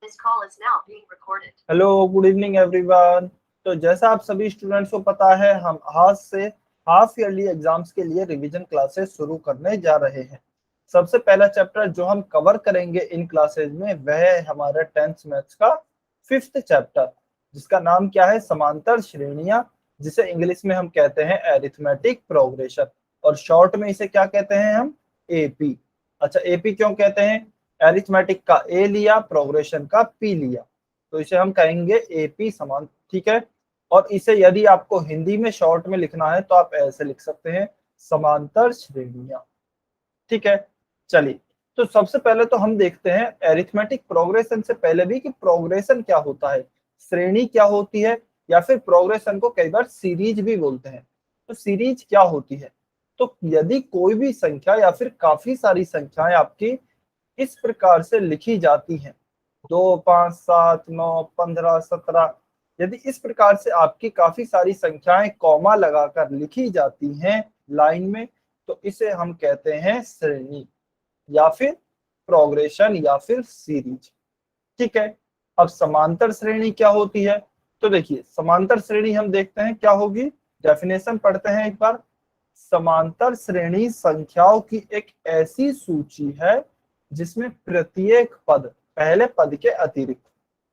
Hello, good evening everyone. तो जैसा आप सभी स्टूडेंट्स को पता है, हम आज से हाफ ईयरली एग्जाम्स के लिए रिवीजन क्लासेस शुरू करने जा रहे हैं। सबसे पहला चैप्टर जो हम कवर करेंगे इन क्लासेस में वह है हमारा 10th मैथ्स का 5th चैप्टर, जिसका नाम क्या है, समांतर श्रेणियां, जिसे इंग्लिश में हम कहते हैं एरिथमेटिक प्रोग्रेशन, और शॉर्ट में इसे क्या कहते हैं हम, एपी। अच्छा, एपी क्यों कहते हैं? एरिथमेटिक का ए लिया, प्रोग्रेशन का पी लिया, तो इसे हम कहेंगे एपी समान, ठीक है। और इसे यदि आपको हिंदी में शॉर्ट में लिखना है तो आप ऐसे लिख सकते हैं, समांतर श्रेणियां, ठीक है। चलिए, तो सबसे पहले तो हम देखते हैं एरिथमेटिक प्रोग्रेशन से पहले भी कि प्रोग्रेशन क्या होता है, श्रेणी क्या होती है, या फिर प्रोग्रेशन को कई बार सीरीज भी बोलते हैं। तो सीरीज क्या होती है? तो यदि कोई भी संख्या या फिर काफी सारी संख्याएं आपकी इस प्रकार से लिखी जाती हैं, 2, 5, 7, 9, 15, 17, यदि इस प्रकार से आपकी काफी सारी संख्याएं कॉमा लगाकर लिखी जाती हैं लाइन में, तो इसे हम कहते हैं श्रेणी या फिर प्रोग्रेशन या फिर सीरीज, ठीक है। अब समांतर श्रेणी क्या होती है? तो देखिए, समांतर श्रेणी हम देखते हैं क्या होगी, डेफिनेशन पढ़ते हैं एक बार। समांतर श्रेणी संख्याओं की एक ऐसी सूची है जिसमें प्रत्येक पद, पहले पद के अतिरिक्त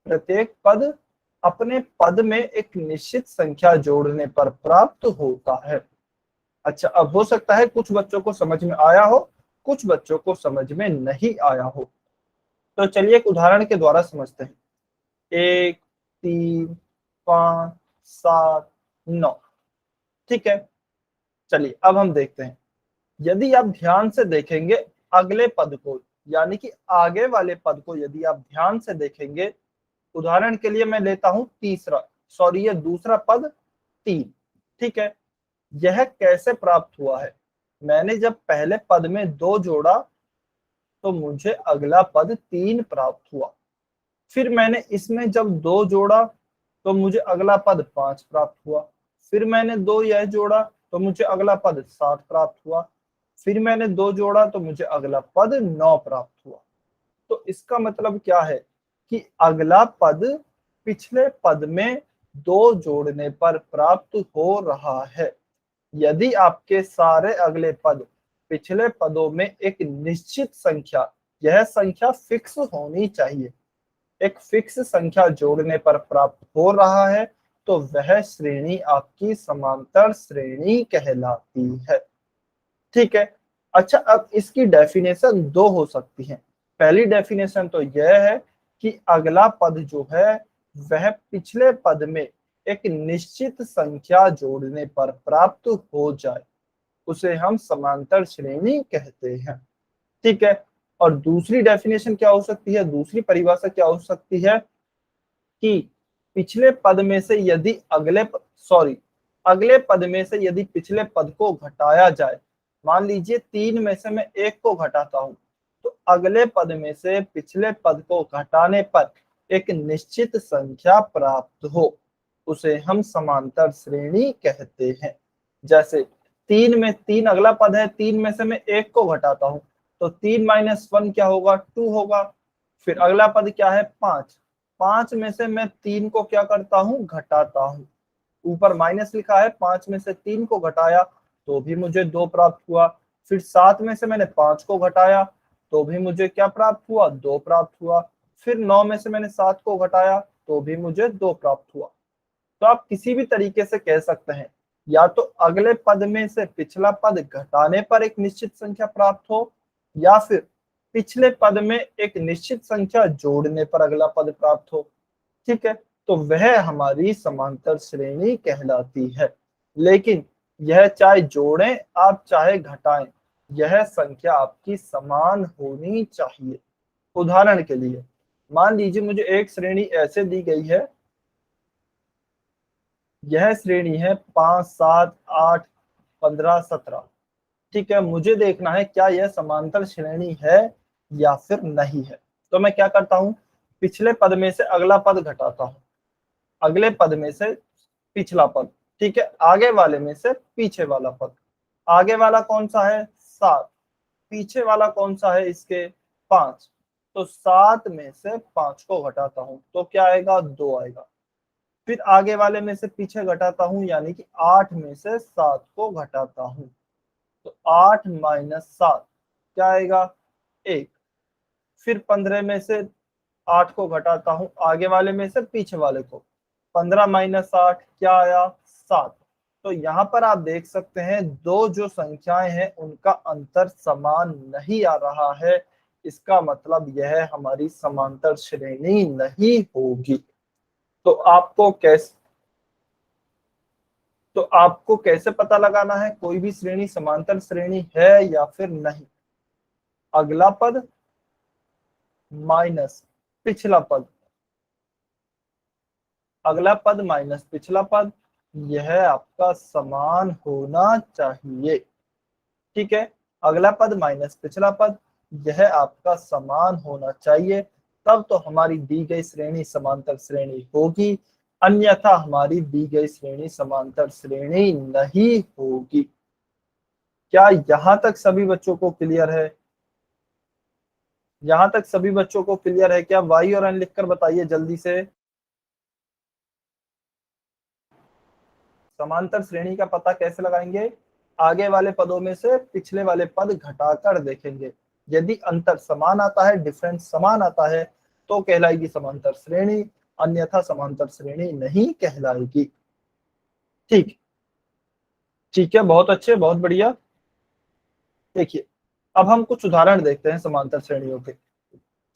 प्रत्येक पद अपने पद में एक निश्चित संख्या जोड़ने पर प्राप्त होता है। अच्छा, अब हो सकता है कुछ बच्चों को समझ में आया हो, कुछ बच्चों को समझ में नहीं आया हो, तो चलिए एक उदाहरण के द्वारा समझते हैं। 1, 3, 5, 7, 9, ठीक है। चलिए अब हम देखते हैं, यदि आप ध्यान से देखेंगे अगले पद को, यानी कि आगे वाले पद को यदि आप ध्यान से देखेंगे, उदाहरण के लिए मैं लेता हूं ये दूसरा पद 3, ठीक है। यह कैसे प्राप्त हुआ है? मैंने जब पहले पद में 2 जोड़ा तो मुझे अगला पद 3 प्राप्त हुआ, फिर मैंने इसमें जब 2 जोड़ा तो मुझे अगला पद 5 प्राप्त हुआ, फिर मैंने 2 यह जोड़ा तो मुझे अगला पद 7 प्राप्त हुआ, फिर मैंने 2 जोड़ा तो मुझे अगला पद 9 प्राप्त हुआ। तो इसका मतलब क्या है कि अगला पद पिछले पद में 2 जोड़ने पर प्राप्त हो रहा है। यदि आपके सारे अगले पद पिछले पदों में एक निश्चित संख्या, यह संख्या फिक्स होनी चाहिए, एक फिक्स संख्या जोड़ने पर प्राप्त हो रहा है, तो वह श्रेणी आपकी समांतर श्रेणी कहलाती है, ठीक है। अच्छा, अब इसकी डेफिनेशन 2 हो सकती है। पहली डेफिनेशन तो यह है कि अगला पद जो है वह पिछले पद में एक निश्चित संख्या जोड़ने पर प्राप्त हो जाए, उसे हम समांतर श्रेणी कहते हैं, ठीक है। और दूसरी डेफिनेशन क्या हो सकती है, दूसरी परिभाषा क्या हो सकती है कि पिछले पद में से यदि अगले पद में से यदि पिछले पद को घटाया जाए, मान लीजिए 3 में से मैं 1 को घटाता हूं, तो अगले पद में से पिछले पद को घटाने पर एक निश्चित संख्या प्राप्त हो, उसे हम समांतर श्रेणी कहते हैं। जैसे 3 में 3 अगला पद है, 3 में से मैं 1 को घटाता हूं तो 3 - 1 क्या होगा, 2 होगा। फिर अगला पद क्या है, 5, 5 में से मैं 3 को क्या करता हूं, घटाता हूं, ऊपर माइनस लिखा है, 5 में से 3 को घटाया तो भी मुझे 2 प्राप्त हुआ। फिर 7 में से मैंने 5 को घटाया तो भी मुझे क्या प्राप्त हुआ, 2 प्राप्त हुआ। फिर 9 में से मैंने 7 को घटाया तो भी मुझे 2 प्राप्त हुआ। तो आप किसी भी तरीके से कह सकते हैं, या तो अगले पद में से पिछला पद घटाने पर एक निश्चित संख्या प्राप्त हो, या फिर पिछले पद में एक निश्चित संख्या जोड़ने पर अगला पद प्राप्त हो, ठीक है। तो वह हमारी समांतर श्रेणी कहलाती है। लेकिन यह चाहे जोड़ें आप चाहे घटाएं, यह संख्या आपकी समान होनी चाहिए। उदाहरण के लिए मान लीजिए मुझे एक श्रेणी ऐसे दी गई है, यह श्रेणी है 5, 7, 8, 15, 17, ठीक है। मुझे देखना है क्या यह समांतर श्रेणी है या फिर नहीं है। तो मैं क्या करता हूं, पिछले पद में से अगला पद घटाता हूं, अगले पद में से पिछला पद, ठीक है, आगे वाले में से पीछे वाला पद। आगे वाला कौन सा है, 7, पीछे वाला कौन सा है इसके, 5। तो 7 में से 5 को घटाता हूं तो क्या आएगा, 2 आएगा। फिर आगे वाले में से पीछे घटाता हूं, यानी कि 8 में से 7 को घटाता हूं तो 8 माइनस 7 क्या आएगा, 1। फिर 15 में से 8 को घटाता हूं, आगे वाले में से पीछे वाले को, 15 माइनस 8 क्या आया, 7। तो यहाँ पर आप देख सकते हैं दो जो संख्याएं हैं उनका अंतर समान नहीं आ रहा है। इसका मतलब यह हमारी समांतर श्रेणी नहीं होगी। तो आपको कैसे पता लगाना है कोई भी श्रेणी समांतर श्रेणी है या फिर नहीं। अगला पद माइनस पिछला पद, अगला पद माइनस पिछला पद, यह आपका समान होना चाहिए। ठीक है, अगला पद माइनस पिछला पद, यह आपका समान होना चाहिए, तब तो हमारी दी गई श्रेणी समांतर श्रेणी होगी, अन्यथा हमारी दी गई श्रेणी समांतर श्रेणी नहीं होगी। क्या यहां तक सभी बच्चों को क्लियर है? यहां तक सभी बच्चों को क्लियर है क्या? वाई और एन लिखकर बताइए जल्दी से। समांतर श्रेणी का पता कैसे लगाएंगे? आगे वाले पदों में से पिछले वाले पद घटाकर देखेंगे। यदि अंतर समान आता है, डिफरेंस समान आता है, तो कहलाएगी समांतर श्रेणी, अन्यथा समांतर श्रेणी नहीं कहलाएगी। ठीक, ठीक है, बहुत अच्छे, बहुत बढ़िया। देखिए, अब हम कुछ उदाहरण देखते हैं समांतर श्रेणियों के।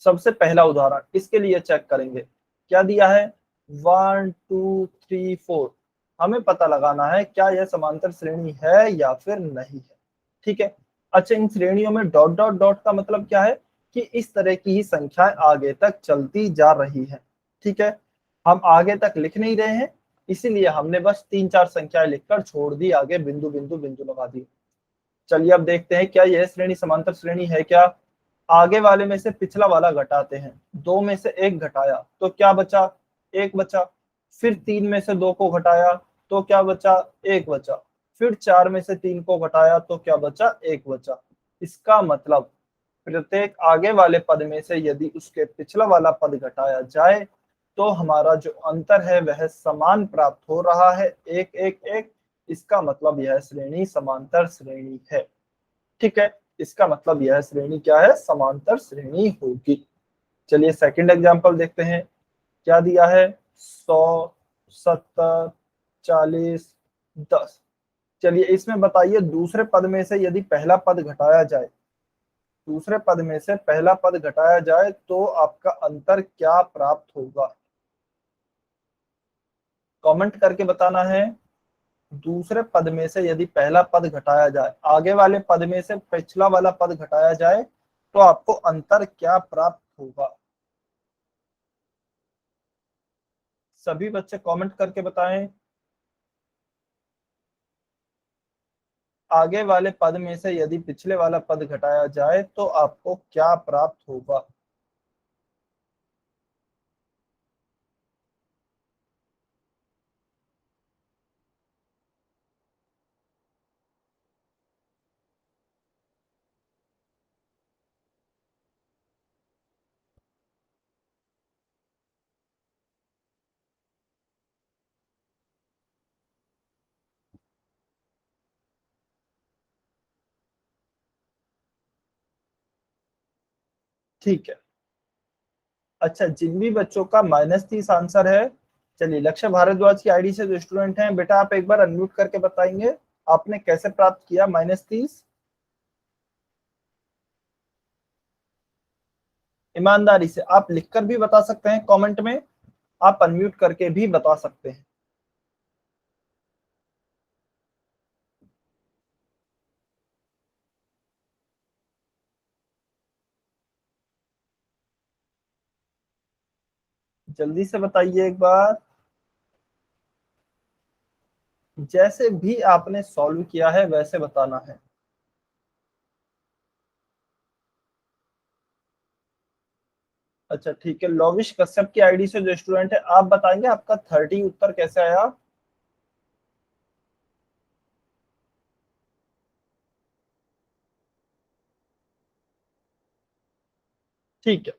सबसे पहला उदाहरण इसके लिए चेक करेंगे, क्या दिया है, 1 2 3 4। हमें पता लगाना है क्या यह समांतर श्रेणी है या फिर नहीं है। ठीक है, अच्छा, इन श्रेणियों में डॉट डॉट डॉट का मतलब क्या है कि इस तरह की ही संख्याएं आगे तक चलती जा रही है। ठीक है, हम आगे तक लिख नहीं रहे हैं, इसीलिए हमने बस 3 4 संख्याएं लिखकर छोड़ दी, आगे बिंदु बिंदु बिंदु लगा दी। चलिए अब देखते हैं क्या यह श्रेणी समांतर श्रेणी है क्या। आगे वाले में से पिछला वाला घटाते हैं, 2 में से 1 घटाया तो क्या बचा, 1 बचा। फिर 3 में से 2 को घटाया तो क्या बचा, 1 बचा। फिर 4 में से 3 को घटाया तो क्या बचा, 1 बचा। इसका मतलब प्रत्येक आगे वाले पद में से यदि उसके पिछला वाला पद घटाया जाए तो हमारा जो अंतर है वह समान प्राप्त हो रहा है, 1 1 1। इसका मतलब यह श्रेणी समांतर श्रेणी है। ठीक है, इसका मतलब यह श्रेणी क्या है, समांतर श्रेणी होगी। चलिए सेकंड एग्जांपल देखते हैं, क्या दिया है, 100 70 40 10। चलिए इसमें बताइए दूसरे पद में से यदि पहला पद घटाया जाए, दूसरे पद में से पहला पद घटाया जाए तो आपका अंतर क्या प्राप्त होगा, कमेंट करके बताना है। दूसरे पद में से यदि पहला पद घटाया जाए, आगे वाले पद में से पिछला वाला पद घटाया जाए तो आपको अंतर क्या प्राप्त होगा। सभी बच्चे कमेंट करके बताएं। आगे वाले पद में से यदि पिछले वाला पद घटाया जाए तो आपको क्या प्राप्त होगा। ठीक है, अच्छा, जिन भी बच्चों का -30 आंसर है, चलिए लक्ष्य भारद्वाज की आईडी से जो स्टूडेंट हैं, बेटा आप एक बार अनम्यूट करके बताएंगे आपने कैसे प्राप्त किया -30। ईमानदारी से आप लिखकर भी बता सकते हैं कमेंट में, आप अनम्यूट करके भी बता सकते हैं। जल्दी से बताइए एक बार, जैसे भी आपने सॉल्व किया है वैसे बताना है। अच्छा ठीक है, लोविश कश्यप की आईडी से जो स्टूडेंट है, आप बताएंगे आपका 30 उत्तर कैसे आया। ठीक है,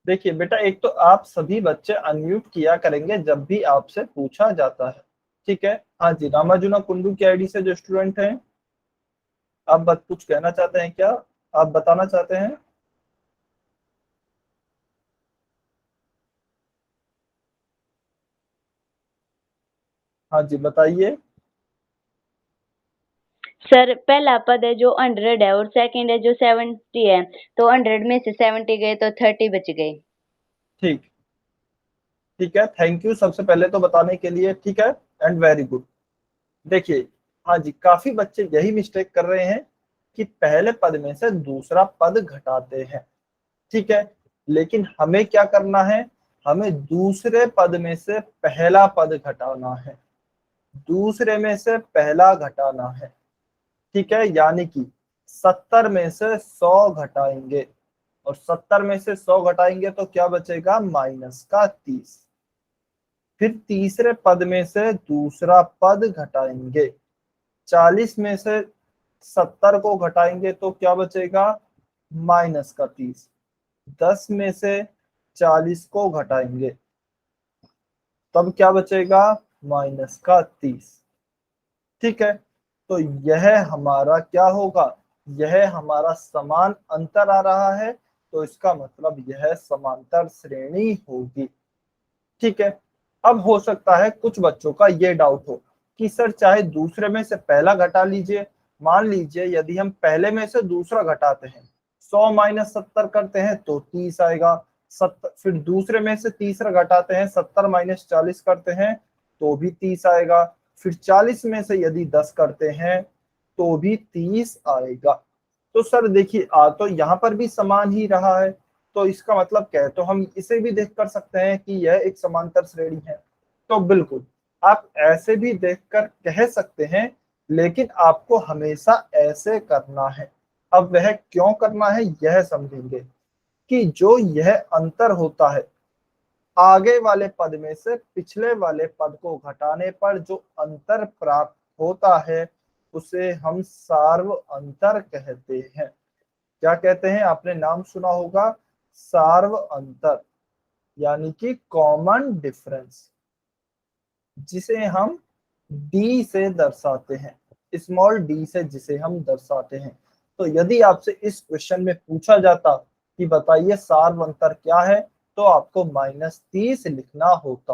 देखिए बेटा, एक तो आप सभी बच्चे अनम्यूट किया करेंगे जब भी आपसे पूछा जाता है, ठीक है। हाँ जी, रामाजुना कुंडू की आईडी से जो स्टूडेंट हैं, आप बस कुछ कहना चाहते हैं क्या? आप बताना चाहते हैं? हाँ जी, बताइए। सर पहला पद है जो 100 है और सेकंड है जो 70 है, तो 100 में से 70 गए तो 30 बच गए। ठीक, ठीक है, थैंक यू सबसे पहले तो बताने के लिए, ठीक है, एंड वेरी गुड। देखिए, हाँ जी, काफी बच्चे यही मिस्टेक कर रहे हैं कि पहले पद में से दूसरा पद घटाते हैं, ठीक है। लेकिन हमें क्या करना है? हमें दूसरे पद में से पहला पद घटाना है, दूसरे में से पहला घटाना है, ठीक है। यानी कि 70 में से 100 घटाएंगे, और 70 में से 100 घटाएंगे तो क्या बचेगा? माइनस का 30। फिर तीसरे पद में से दूसरा पद घटाएंगे, 40 में से 70 को घटाएंगे तो क्या बचेगा? माइनस का 30। 10 में से 40 को घटाएंगे तब क्या बचेगा? माइनस का 30, ठीक है। तो यह हमारा क्या होगा? यह हमारा समान अंतर आ रहा है, तो इसका मतलब यह समांतर श्रेणी होगी, ठीक है। अब हो सकता है कुछ बच्चों का ये डाउट हो कि सर चाहे दूसरे में से पहला घटा लीजिए, मान लीजिए यदि हम पहले में से दूसरा घटाते हैं, 100 माइनस 70 करते हैं तो 30 आएगा। फिर दूसरे में से तीसरा घटाते हैं, 70 माइनस 40 करते हैं तो भी 30 आएगा। फिर 40 में से यदि 10 करते हैं तो भी 30 आएगा। तो सर देखिए, आ तो यहाँ पर भी समान ही रहा है, तो इसका मतलब क्या है? तो हम इसे भी देख कर सकते हैं कि यह एक समांतर श्रेणी है। तो बिल्कुल, आप ऐसे भी देखकर कह सकते हैं, लेकिन आपको हमेशा ऐसे करना है। अब वह क्यों करना है यह समझेंगे कि जो यह अंतर होता है, आगे वाले पद में से पिछले वाले पद को घटाने पर जो अंतर प्राप्त होता है उसे हम सार्व अंतर कहते हैं। क्या कहते हैं? आपने नाम सुना होगा, सार्व अंतर, यानी कि कॉमन डिफरेंस, जिसे हम डी से दर्शाते हैं, स्मॉल डी से जिसे हम दर्शाते हैं। तो यदि आपसे इस क्वेश्चन में पूछा जाता कि बताइए सार्व अंतर क्या है, तो आपको -30 लिखना होता,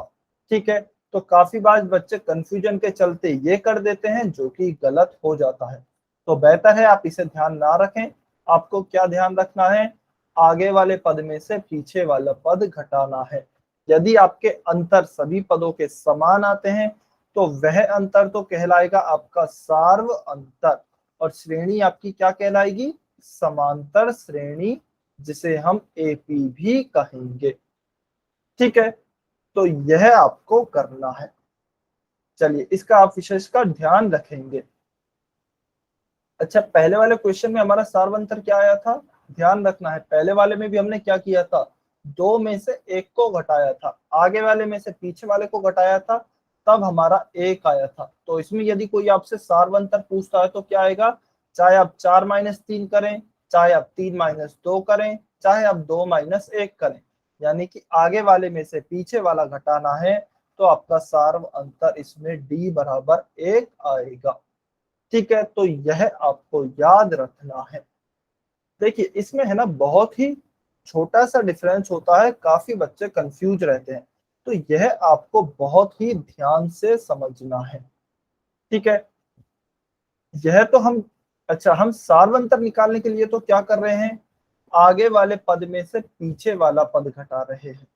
ठीक है। तो काफी बार बच्चे कंफ्यूजन के चलते ये कर देते हैं, जो कि गलत हो जाता है। तो बेहतर है आप इसे ध्यान ना रखें। आपको क्या ध्यान रखना है? आगे वाले पद में से पीछे वाला पद घटाना है। यदि आपके अंतर सभी पदों के समान आते हैं तो वह अंतर तो कहलाएगा आपका सार्व अंतर, और श्रेणी आपकी क्या कहलाएगी? समांतर श्रेणी, जिसे हम एपी भी कहेंगे, ठीक है। तो यह आपको करना है। चलिए, इसका आप विशेष का ध्यान रखेंगे। अच्छा, पहले वाले क्वेश्चन में हमारा सार्वंतर क्या आया था? ध्यान रखना है, पहले वाले में भी हमने क्या किया था? दो में से एक को घटाया था, आगे वाले में से पीछे वाले को घटाया था, तब हमारा एक आया था। तो इसमें यदि कोई आपसे सार्वंतर पूछता है तो क्या आएगा? चाहे आप 4-3 करें, चाहे आप 3-2 करें, चाहे आप 2-1 करें, यानी कि आगे वाले में से पीछे वाला घटाना है, तो आपका सार्व अंतर इसमें d बराबर 1 आएगा, ठीक है। तो यह आपको याद रखना है। देखिए, इसमें है ना बहुत ही छोटा सा डिफरेंस होता है, काफी बच्चे कंफ्यूज रहते हैं, तो यह आपको बहुत ही ध्यान से समझना है, ठीक है। यह तो हम, अच्छा, हम सार्वंतर निकालने के लिए तो क्या कर रहे हैं? आगे वाले पद में से पीछे वाला पद घटा रहे हैं,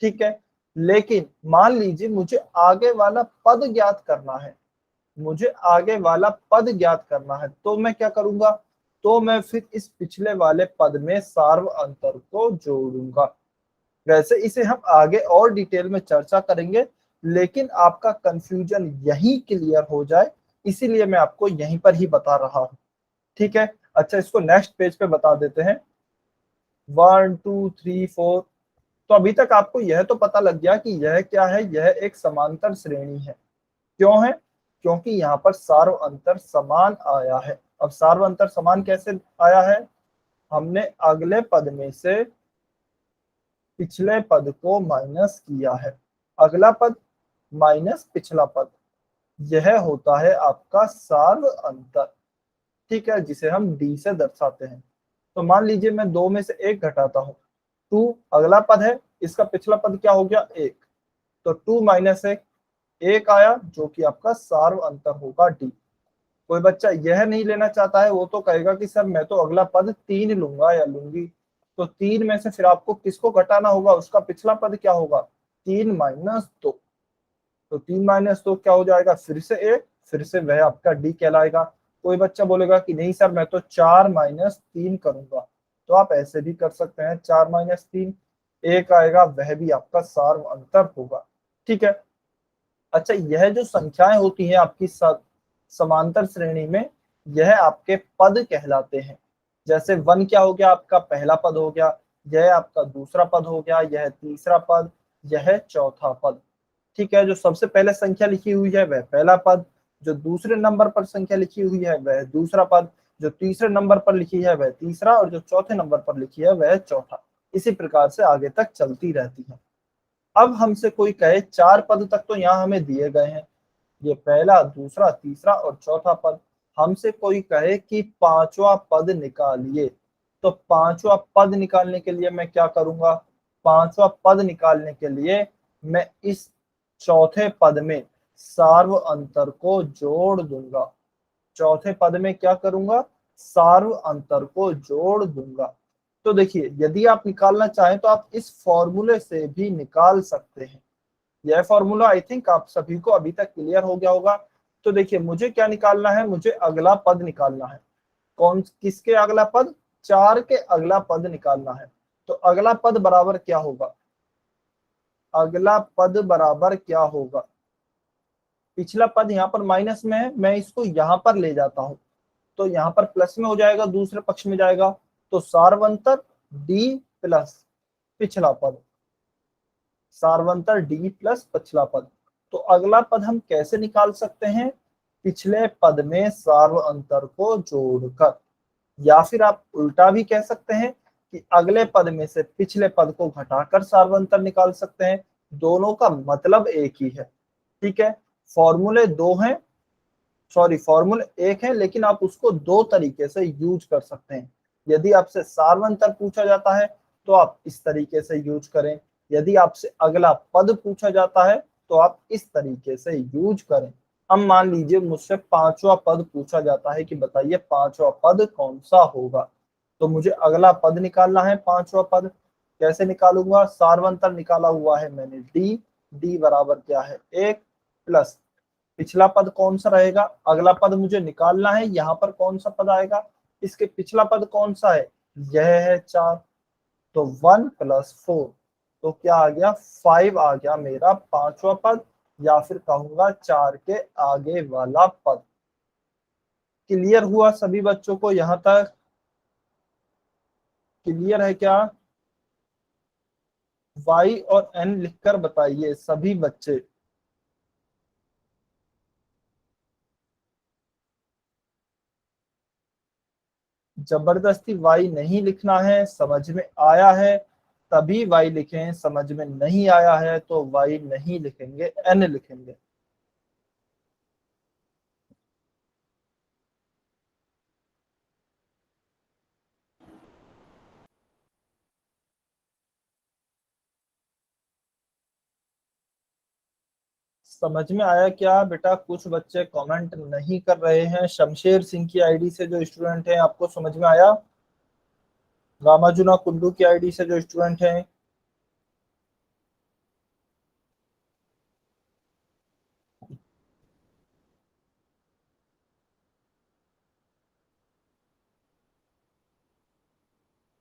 ठीक है। लेकिन मान लीजिए मुझे आगे वाला पद ज्ञात करना है, मुझे आगे वाला पद ज्ञात करना है, तो मैं क्या करूंगा? तो मैं फिर इस पिछले वाले पद में सार्व अंतर को जोड़ूंगा। वैसे इसे हम आगे और डिटेल में चर्चा करेंगे, लेकिन आपका कंफ्यूजन यही क्लियर हो जाए, इसीलिए मैं आपको यहीं पर ही बता रहा हूं, ठीक है। अच्छा, इसको नेक्स्ट पेज पे बता देते हैं। 1 2 3 4। तो अभी तक आपको यह तो पता लग गया कि यह क्या है, यह एक समांतर श्रेणी है। क्यों है? क्योंकि यहाँ पर सार्व अंतर समान आया है। अब सार्व अंतर समान कैसे आया है? हमने अगले पद में से पिछले पद को माइनस किया है। अगला पद माइनस पिछला पद, यह होता है आपका सार्व अंतर, ठीक है, जिसे हम डी से दर्शाते हैं। तो मान लीजिए मैं 2 में से 1 घटाता हूँ, 2 अगला पद है, इसका पिछला पद क्या हो गया 1, तो 2 माइनस 1, 1 आया, जो कि आपका सार्व अंतर होगा डी। कोई बच्चा यह नहीं लेना चाहता है, वो तो कहेगा कि सर मैं तो अगला पद 3 लूंगा या लूंगी। तो 3 में से फिर आपको किसको घटाना होगा, उसका पिछला पद क्या होगा 3 माइनस 2, तो 3 माइनस 2 क्या हो जाएगा फिर से 1, फिर से वह आपका डी कहलाएगा। कोई बच्चा बोलेगा कि नहीं सर मैं तो 4 माइनस 3 करूंगा, तो आप ऐसे भी कर सकते हैं, 4 माइनस 3, 1 आएगा, वह भी आपका सार्व अंतर होगा, ठीक है। अच्छा, यह जो संख्याएं होती हैं आपकी समांतर श्रेणी में, यह आपके पद कहलाते हैं। जैसे 1 क्या हो गया, आपका पहला पद हो गया, यह आपका दूसरा पद हो गया, यह तीसरा पद, यह चौथा पद, ठीक है। जो सबसे पहले संख्या लिखी हुई है वह पहला पद, जो दूसरे नंबर पर संख्या लिखी हुई है वह दूसरा पद, जो तीसरे नंबर पर लिखी है वह तीसरा, और जो चौथे नंबर पर लिखी है वह चौथा। इसी प्रकार से आगे तक चलती रहती है। अब हमसे कोई कहे 4 पद तक तो यहाँ हमें दिए गए हैं, ये पहला, दूसरा, तीसरा और चौथा पद। हमसे कोई कहे कि 5वां पद निकालिए, तो 5वां पद निकालने के लिए मैं क्या करूंगा, 5वां पद निकालने के लिए मैं इस चौथे पद में सार्व अंतर को जोड़ दूंगा। चौथे पद में क्या करूंगा, सार्व अंतर को जोड़ दूंगा। तो देखिए, यदि आप निकालना चाहें तो आप इस फॉर्मूले से भी निकाल सकते हैं। यह फॉर्मूला आई थिंक आप सभी को अभी तक क्लियर हो गया होगा। तो देखिए, मुझे क्या निकालना है, मुझे अगला पद निकालना है। कौन किसके अगला पद, 4 के अगला पद निकालना है। तो अगला पद बराबर क्या होगा, अगला पद बराबर क्या होगा, पिछला पद यहाँ पर माइनस में है, मैं इसको यहाँ पर ले जाता हूँ, तो यहाँ पर प्लस में हो जाएगा, दूसरे पक्ष में जाएगा, तो सार्वंतर डी प्लस पिछला पद, सार्वंतर डी प्लस पिछला पद। तो अगला पद हम कैसे निकाल सकते हैं, पिछले पद में सार्व अंतर को जोड़कर, या फिर आप उल्टा भी कह सकते हैं कि अगले पद में से पिछले पद को घटाकर सार्वंतर निकाल सकते हैं। दोनों का मतलब एक ही है, ठीक है। फॉर्मूले दो हैं, सॉरी फॉर्मूले एक है, लेकिन आप उसको दो तरीके से यूज कर सकते हैं। यदि आपसे सार्वंतर पूछा जाता है तो आप इस तरीके से यूज करें, यदि आपसे अगला पद पूछा जाता है तो आप इस तरीके से यूज करें। अब मान लीजिए मुझसे 5वां पद पूछा जाता है कि बताइए 5वां पद कौन सा होगा, तो मुझे अगला पद निकालना है। 5वां पद कैसे निकालूंगा, सार्वंतर निकाला हुआ है मैंने डी, डी बराबर क्या है 1 प्लस पिछला पद कौन सा रहेगा, अगला पद मुझे निकालना है, यहाँ पर कौन सा पद आएगा, इसके पिछला पद कौन सा है, यह है 4, तो 1 प्लस 4, तो क्या आ गया 5 आ गया मेरा 5वां पद, या फिर कहूंगा 4 के आगे वाला पद। क्लियर हुआ सभी बच्चों को, यहां तक क्लियर है क्या, y और n लिखकर बताइए सभी बच्चे। जबरदस्ती y नहीं लिखना है, समझ में आया है तभी y लिखें, समझ में नहीं आया है तो y नहीं लिखेंगे, n लिखेंगे। समझ में आया क्या बेटा, कुछ बच्चे कमेंट नहीं कर रहे हैं। शमशेर सिंह की आईडी से जो स्टूडेंट हैं, आपको समझ में आया, रामाजुना कुंडू की आईडी से जो स्टूडेंट हैं,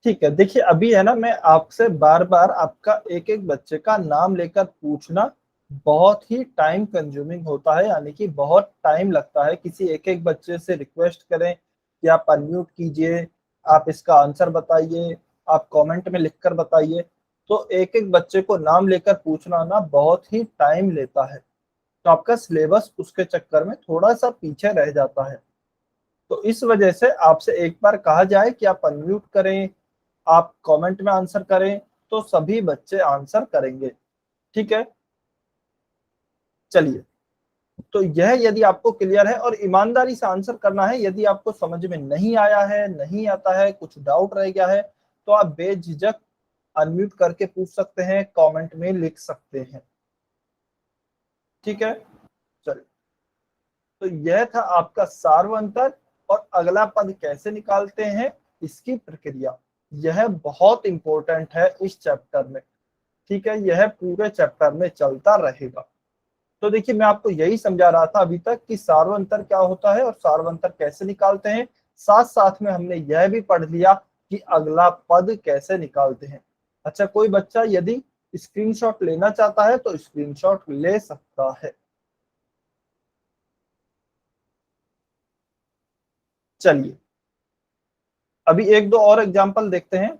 ठीक है। देखिए अभी है ना, मैं आपसे बार बार आपका एक एक बच्चे का नाम लेकर पूछना बहुत ही टाइम कंज्यूमिंग होता है, यानी कि बहुत टाइम लगता है। किसी एक एक बच्चे से रिक्वेस्ट करें कि आप अनम्यूट कीजिए, आप इसका आंसर बताइए, आप कमेंट में लिखकर बताइए, तो एक एक बच्चे को नाम लेकर पूछना ना बहुत ही टाइम लेता है, तो आपका सिलेबस उसके चक्कर में थोड़ा सा पीछे रह जाता है। तो इस वजह से आपसे एक बार कहा जाए कि आप अनम्यूट करें, आप कमेंट में आंसर करें, तो सभी बच्चे आंसर करेंगे। ठीक है, चलिए। तो यह यदि आपको क्लियर है और ईमानदारी से आंसर करना है। यदि आपको समझ में नहीं आया है, नहीं आता है, कुछ डाउट रह गया है, तो आप बेझिझक अनम्यूट करके पूछ सकते हैं, कमेंट में लिख सकते हैं। ठीक है, चलिए। तो यह था आपका सार्वंतर और अगला पद कैसे निकालते हैं इसकी प्रक्रिया। यह बहुत इंपॉर्टेंट है इस चैप्टर में। ठीक है, यह पूरे चैप्टर में चलता रहेगा। तो देखिए, मैं आपको यही समझा रहा था अभी तक कि सार्वंतर क्या होता है और सार्वंतर कैसे निकालते हैं। साथ साथ में हमने यह भी पढ़ लिया कि अगला पद कैसे निकालते हैं। अच्छा, कोई बच्चा यदि स्क्रीनशॉट लेना चाहता है तो स्क्रीनशॉट ले सकता है। चलिए, अभी एक दो और एग्जांपल देखते हैं।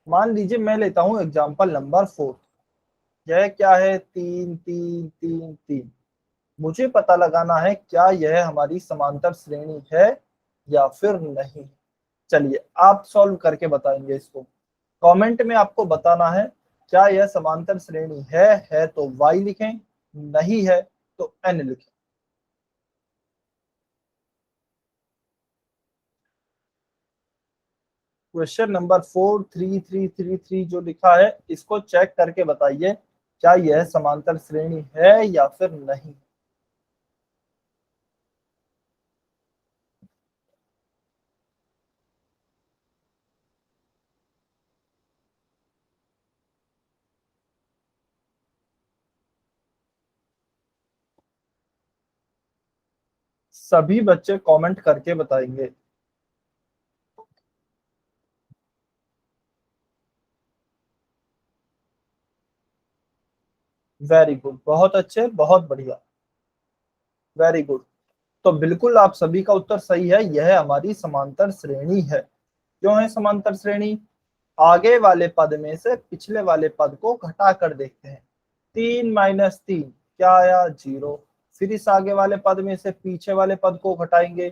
मान लीजिए मैं लेता हूं एग्जांपल नंबर 4। यह क्या है, 3 3 3 3। मुझे पता लगाना है क्या यह हमारी समांतर श्रेणी है या फिर नहीं। चलिए, आप सॉल्व करके बताएंगे इसको। कमेंट में आपको बताना है क्या यह समांतर श्रेणी है तो y लिखें, नहीं है तो n लिखें। क्वेश्चन नंबर 4 3 3 3 3 जो लिखा है इसको चेक करके बताइए क्या यह समांतर श्रेणी है या फिर नहीं। सभी बच्चे कमेंट करके बताएंगे। वेरी गुड, बहुत अच्छे, बहुत बढ़िया, वेरी गुड। तो बिल्कुल आप सभी का उत्तर सही है, यह हमारी समांतर श्रेणी है। क्यों है समांतर श्रेणी? आगे वाले पद में से पिछले वाले पद को घटा कर देखते हैं। 3 - 3 क्या आया? 0। फिर इस आगे वाले पद में से पीछे वाले पद को घटाएंगे।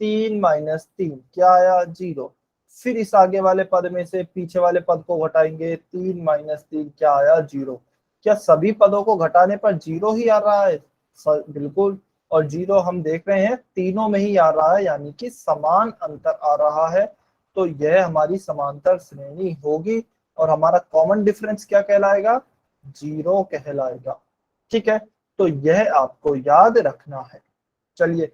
3 - 3 क्या आया? 0। फिर इस आगे वाले पद में से पीछे वाले पद को घटाएंगे। 3 - 3 क्या आया? 0। क्या सभी पदों को घटाने पर 0 ही आ रहा है? बिल्कुल। और 0 हम देख रहे हैं तीनों में ही आ रहा है, यानी कि समान अंतर आ रहा है। तो यह हमारी समांतर श्रेणी होगी और हमारा कॉमन डिफरेंस क्या कहलाएगा? 0 कहलाएगा। ठीक है, तो यह आपको याद रखना है। चलिए,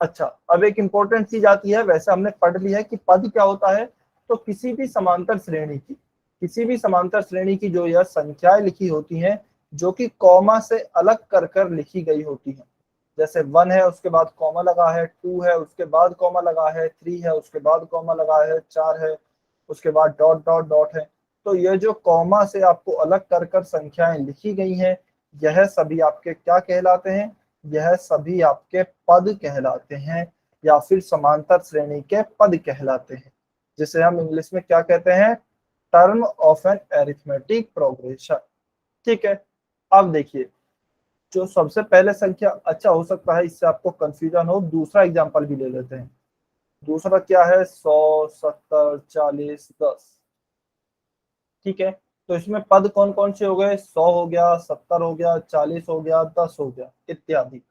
अच्छा, अब एक इंपॉर्टेंट चीज आती है। वैसे हमने पढ़ ली है कि पद क्या होता है। तो किसी भी समांतर श्रेणी की जो यह संख्याएं लिखी होती हैं जो कि कॉमा से अलग कर कर लिखी गई होती हैं। जैसे 1 है उसके बाद कॉमा लगा है, 2 है उसके बाद कॉमा लगा है, 3 है उसके बाद कॉमा लगा है, 4 है उसके बाद डॉट डॉट डॉट है। तो ये जो कॉमा से आपको अलग कर कर संख्याएं लिखी गई हैं, यह सभी आपके क्या कहलाते हैं? यह सभी आपके पद कहलाते हैं या फिर समांतर श्रेणी के पद कहलाते हैं, जिसे हम इंग्लिश में क्या कहते हैं? Term of an arithmetic progression. ठीक है, अब देखिए, जो सबसे पहले संख्या, अच्छा हो सकता है इससे आपको कंफ्यूजन हो, दूसरा एग्जांपल भी ले लेते हैं। दूसरा क्या है? 100 70 40 10। ठीक है, तो इसमें पद कौन कौन से हो गए? 100 हो गया, 70 हो गया, 40 हो गया, 10 हो गया, इत्यादि।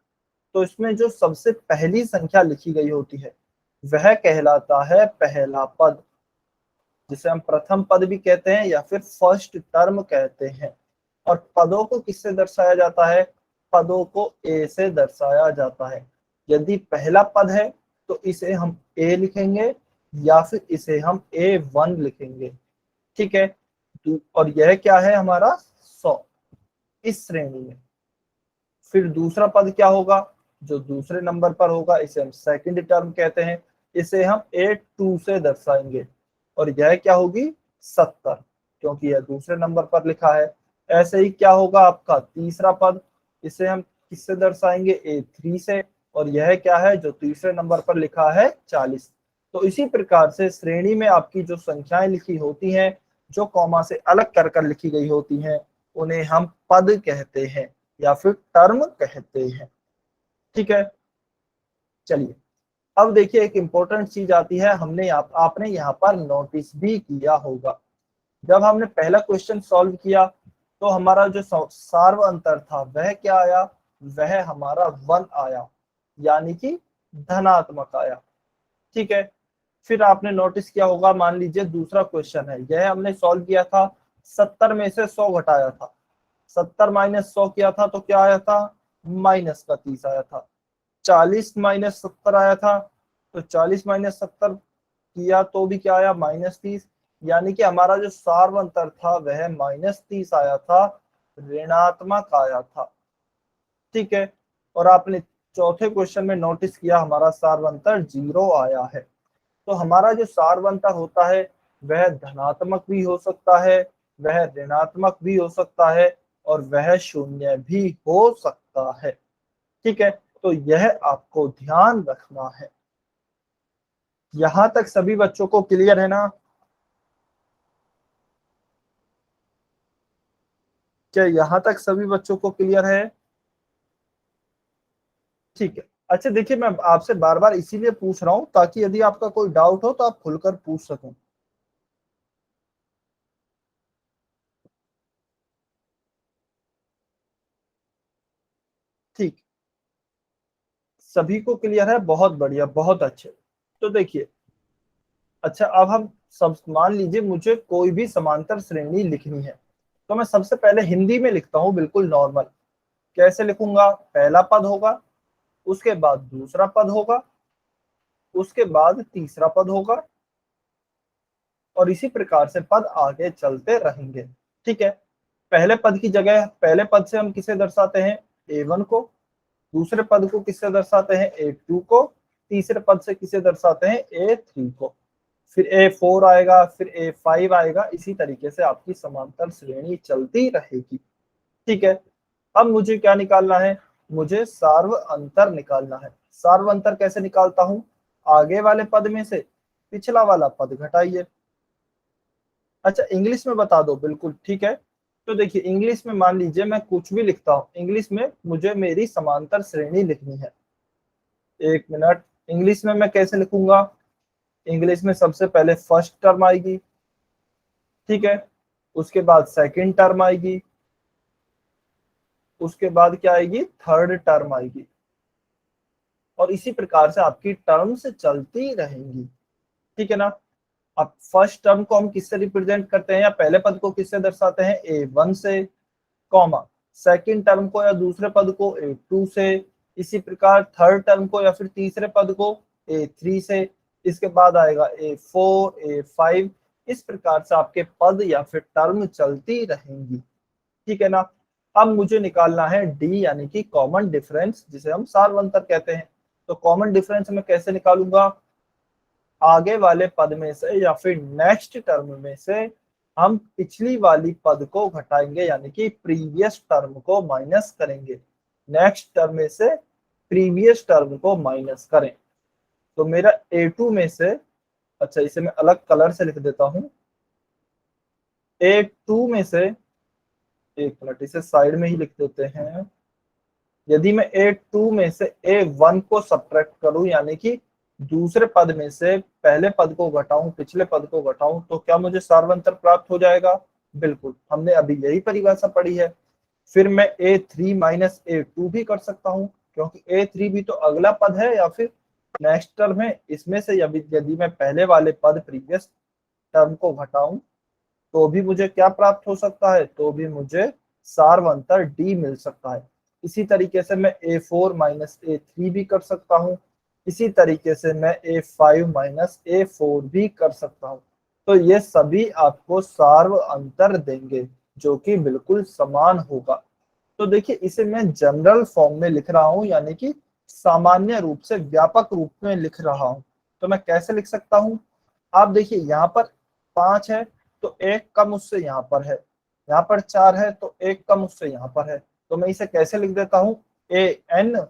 तो इसमें जो सबसे पहली संख्या लिखी गई होती है वह कहलाता है पहला पद, जिसे हम प्रथम पद भी कहते हैं या फिर फर्स्ट टर्म कहते हैं। और पदों को किससे दर्शाया जाता है? पदों को ए से दर्शाया जाता है। यदि पहला पद है तो इसे हम ए लिखेंगे या फिर इसे हम A1 लिखेंगे। ठीक है, और यह क्या है हमारा? 100 इस श्रेणी में। फिर दूसरा पद क्या होगा? जो दूसरे नंबर पर होगा इसे हम सेकंड टर्म कहते हैं, इसे हम A2 से दर्शाएंगे। और यह क्या होगी? 70, क्योंकि यह दूसरे नंबर पर लिखा है। ऐसे ही क्या होगा आपका तीसरा पद? इसे हम किससे दर्शाएंगे? A3 से। और यह क्या है जो तीसरे नंबर पर लिखा है? 40। तो इसी प्रकार से श्रेणी में आपकी जो संख्याएं लिखी होती हैं जो कॉमा से अलग कर कर लिखी गई होती हैं उन्हें हम पद कहते हैं या फिर टर्म कहते हैं। ठीक है, चलिए, अब देखिए एक इंपॉर्टेंट चीज आती है, आपने यहाँ पर नोटिस भी किया होगा, जब हमने पहला क्वेश्चन सॉल्व किया तो हमारा जो सार्व अंतर था वह क्या आया, वह हमारा 1 आया, यानी कि धनात्मक आया। ठीक है, फिर आपने नोटिस किया होगा, मान लीजिए दूसरा क्वेश्चन है, यह हमने सॉल्व किया था, 70 में से 100 घटाया था, 70 माइनस 100 किया था तो क्या आया था, माइनस का 30 आया था। 40 माइनस 70 आया था, तो 40 माइनस 70 किया तो भी क्या आया, -30, यानी कि हमारा जो सार्व अंतर था वह -30 आया था, ऋणात्मक आया था। ठीक है, और आपने चौथे क्वेश्चन में नोटिस किया हमारा सार्व अंतर 0 आया है। तो हमारा जो सार्व अंतर होता है वह धनात्मक भी हो सकता है, वह ऋणात्मक भी हो सकता है, और वह शून्य भी हो सकता है। ठीक है, तो यह आपको ध्यान रखना है। यहां तक सभी बच्चों को क्लियर है ना? क्या यहां तक सभी बच्चों को क्लियर है? ठीक है, अच्छा देखिए मैं आपसे बार बार इसीलिए पूछ रहा हूं ताकि यदि आपका कोई डाउट हो तो आप खुलकर पूछ सकें। ठीक, सभी को क्लियर है, बहुत बढ़िया, बहुत अच्छे। तो देखिए, अच्छा अब हम सब मान लीजिए मुझे कोई भी समांतर श्रेणी लिखनी है, तो मैं सबसे पहले हिंदी में लिखता हूं, बिल्कुल नॉर्मल। कैसे लिखूंगा, पहला पद होगा, उसके बाद दूसरा पद होगा, उसके बाद तीसरा पद होगा, और इसी प्रकार से पद आगे चलते रहेंगे। ठीक है, पहले पद की जगह पहले पद से हम किसे दर्शाते हैं, A1 को, दूसरे पद को किससे दर्शाते हैं, A2 को, तीसरे पद से किसे दर्शाते हैं, A3 को, फिर A4 आएगा, फिर A5 आएगा, इसी तरीके से आपकी समांतर श्रेणी चलती रहेगी। ठीक है, अब मुझे क्या निकालना है, मुझे सार्व अंतर निकालना है। सार्व अंतर कैसे निकालता हूं, आगे वाले पद में से पिछला वाला पद घटाइए। अच्छा इंग्लिश में बता दो, बिल्कुल ठीक है। तो देखिए इंग्लिश में मान लीजिए मैं कुछ भी लिखता हूँ, इंग्लिश में मुझे मेरी समांतर श्रेणी लिखनी है। एक मिनट, इंग्लिश में मैं कैसे लिखूंगा, इंग्लिश में सबसे पहले फर्स्ट टर्म आएगी, ठीक है, उसके बाद सेकंड टर्म आएगी, उसके बाद क्या आएगी, थर्ड टर्म आएगी, और इसी प्रकार से आपकी टर्म्स चलती रहेंगी। ठीक है ना? अब फर्स्ट टर्म को हम किससे रिप्रेजेंट करते हैं, या पहले पद को किससे दर्शाते हैं, A1 से, कॉमा, सेकंड टर्म को या दूसरे पद को A2 से, इसी प्रकार थर्ड टर्म को या फिर तीसरे पद को A3 से, इसके बाद आएगा A4, A5, इस प्रकार से आपके पद या फिर टर्म चलती रहेंगी। ठीक है ना? अब मुझे निकालना है डी, यानी कि कॉमन डिफरेंस, जिसे हम सार्व अंतर कहते हैं। तो कॉमन डिफरेंस मैं कैसे निकालूंगा, आगे वाले पद में से या फिर नेक्स्ट टर्म में से हम पिछली वाली पद को घटाएंगे, यानी कि प्रीवियस टर्म को माइनस करेंगे। नेक्स्ट टर्म में से प्रीवियस टर्म को माइनस करें, तो मेरा A2 में से, अच्छा इसे मैं अलग कलर से लिख देता हूं, A2 में से, एक मिनट इसे साइड में ही लिख देते हैं। यदि मैं A2 में से A1 को सब्ट्रैक्ट करूं, यानी कि दूसरे पद में से पहले पद को घटाऊं, पिछले पद को घटाऊं, तो क्या मुझे सार्वंतर प्राप्त हो जाएगा? बिल्कुल, हमने अभी यही परिभाषा पढ़ी है। फिर मैं A3 माइनस A2 भी कर सकता हूं, क्योंकि A3 भी तो अगला पद है या फिर नेक्स्ट टर्म है। इसमें से यदि मैं पहले वाले पद प्रीवियस टर्म को घटाऊं तो भी मुझे क्या प्राप्त हो सकता है, तो भी मुझे सार्वंतर डी मिल सकता है। इसी तरीके से मैं A4 माइनस A3 भी कर सकता हूँ, इसी तरीके से मैं A5 माइनस A4 भी कर सकता हूँ। तो ये सभी आपको सार्व अंतर देंगे जो कि बिल्कुल समान होगा। तो देखिए इसे मैं जनरल फॉर्म में लिख रहा हूँ, यानी कि सामान्य रूप से, व्यापक रूप में लिख रहा हूँ। तो मैं कैसे लिख सकता हूँ, आप देखिए यहाँ पर 5 है तो एक कम उससे यहाँ पर है, यहाँ पर 4 है तो एक कम उससे यहाँ पर है, तो मैं इसे कैसे लिख देता हूँ, an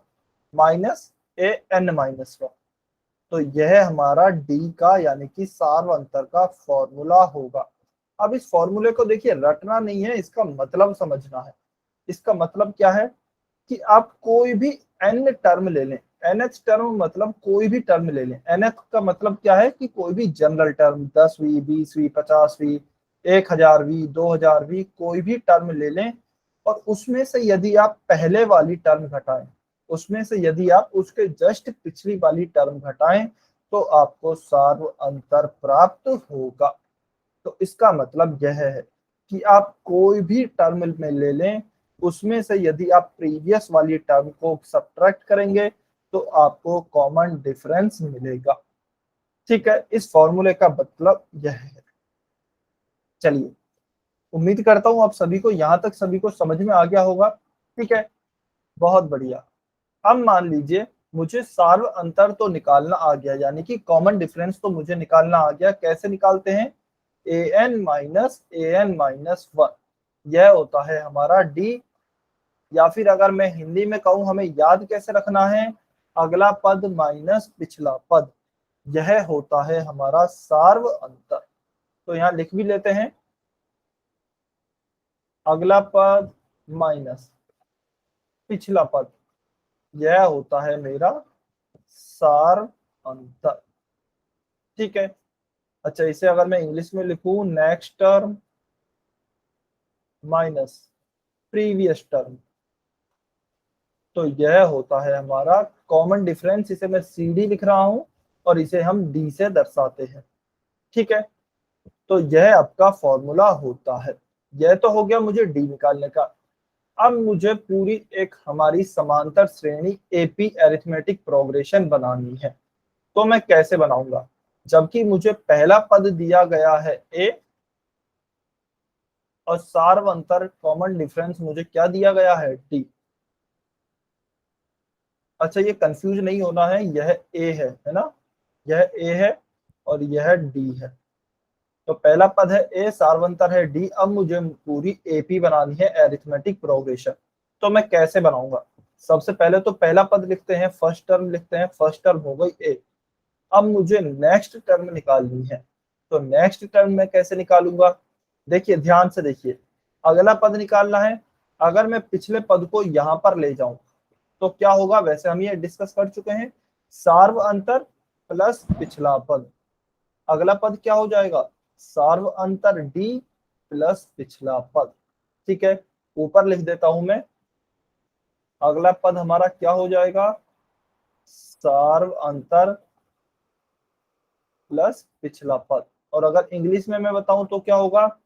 माइनस an-1। तो यह हमारा डी का यानी कि सार्व अंतर का फॉर्मूला होगा। अब इस फॉर्मूले को देखिए रटना नहीं है, इसका मतलब समझना है। इसका मतलब क्या है कि आप कोई भी n टर्म ले लें, nth टर्म मतलब कोई भी टर्म ले लें। nth का मतलब क्या है कि कोई भी जनरल टर्म 10वीं 20वीं 50वीं 1000वीं 2000वीं कोई भी टर्म ले लें, और उसमें से यदि आप पहले वाली टर्म घटाएं, उसमें से यदि आप उसके जस्ट पिछली वाली टर्म घटाएं, तो आपको सार्व अंतर प्राप्त होगा। तो इसका मतलब यह है कि आप कोई भी टर्म में ले लें, उसमें से यदि आप प्रीवियस वाली टर्म को सब्ट्रैक्ट करेंगे तो आपको कॉमन डिफरेंस मिलेगा। ठीक है, इस फॉर्मूले का मतलब यह है। चलिए, उम्मीद करता हूं आप सभी को यहां तक सभी को समझ में आ गया होगा। ठीक है, बहुत बढ़िया। अब मान लीजिए मुझे सार्व अंतर तो निकालना आ गया, यानी कि कॉमन डिफरेंस तो मुझे निकालना आ गया। कैसे निकालते हैं? an-an-1 यह होता है हमारा d, या फिर अगर मैं हिंदी में कहूं हमें याद कैसे रखना है, अगला पद माइनस पिछला पद, यह होता है हमारा सार्व अंतर। तो यहाँ लिख भी लेते हैं, अगला पद माइनस पिछला पद, यह होता है मेरा सार्व अंतर। ठीक है, अच्छा इसे अगर मैं इंग्लिश में लिखूं, next term minus previous term, तो यह होता है हमारा कॉमन डिफरेंस। इसे मैं CD लिख रहा हूं और इसे हम D से दर्शाते हैं। ठीक है, तो यह आपका फॉर्मूला होता है। यह तो हो गया मुझे D निकालने का। अब मुझे पूरी एक हमारी समांतर श्रेणी AP अरिथमेटिक प्रोग्रेशन बनानी है। तो मैं कैसे बनाऊंगा? जबकि मुझे पहला पद दिया गया है A, और सार्व अंतर कॉमन डिफरेंस मुझे क्या दिया गया है? D। अच्छा, ये कंफ्यूज नहीं होना है, यह A है ना, यह A है और यह D है। तो पहला पद है A, सार्वंतर है D। अब मुझे पूरी AP बनानी है, अरिथमेटिक प्रोग्रेशन। तो मैं कैसे बनाऊंगा? सबसे पहले तो पहला पद लिखते हैं, फर्स्ट टर्म लिखते हैं। फर्स्ट टर्म हो गई A। अब मुझे नेक्स्ट टर्म निकालनी है। तो नेक्स्ट टर्म मैं कैसे निकालूंगा? देखिए, ध्यान से देखिए, अगला पद निकालना है। अगर मैं पिछले पद को यहां पर ले जाऊं तो क्या होगा? वैसे हम ये डिस्कस कर चुके हैं, सार्व अंतर प्लस पिछला पद। अगला पद क्या हो जाएगा? सार्व अंतर D प्लस पिछला पद। ठीक है, ऊपर लिख देता हूं मैं, अगला पद हमारा क्या हो जाएगा? सार्व अंतर प्लस पिछला पद। और अगर इंग्लिश में मैं बताऊं तो क्या होगा?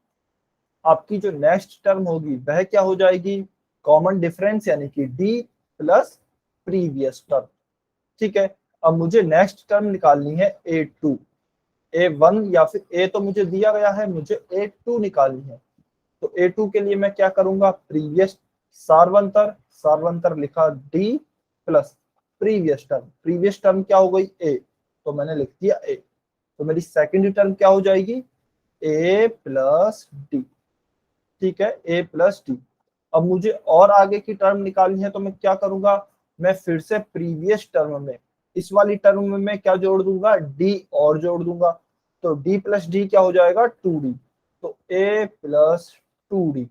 आपकी जो नेक्स्ट टर्म होगी वह क्या हो जाएगी? कॉमन डिफरेंस, यानी कि D प्लस प्रीवियस टर्म। ठीक है, अब मुझे नेक्स्ट टर्म निकालनी है A2। A1 या फिर A तो मुझे दिया गया है, मुझे A2 निकालनी है। तो A2 के लिए मैं क्या करूंगा? प्रीवियस सार्वंतर, सार्वंतर लिखा D plus previous term. Previous term क्या हो गई? A, तो मैंने लिख दिया A। तो मेरी सेकेंड टर्म क्या हो जाएगी? A plus D। ठीक है, A प्लस D। अब मुझे और आगे की टर्म निकालनी है, तो मैं क्या करूंगा? मैं फिर से प्रीवियस टर्म में, इस वाली टर्म में मैं क्या जोड़ दूंगा? D और जोड़ दूंगा। तो D प्लस D क्या हो जाएगा? 2D। तो A प्लस 2D।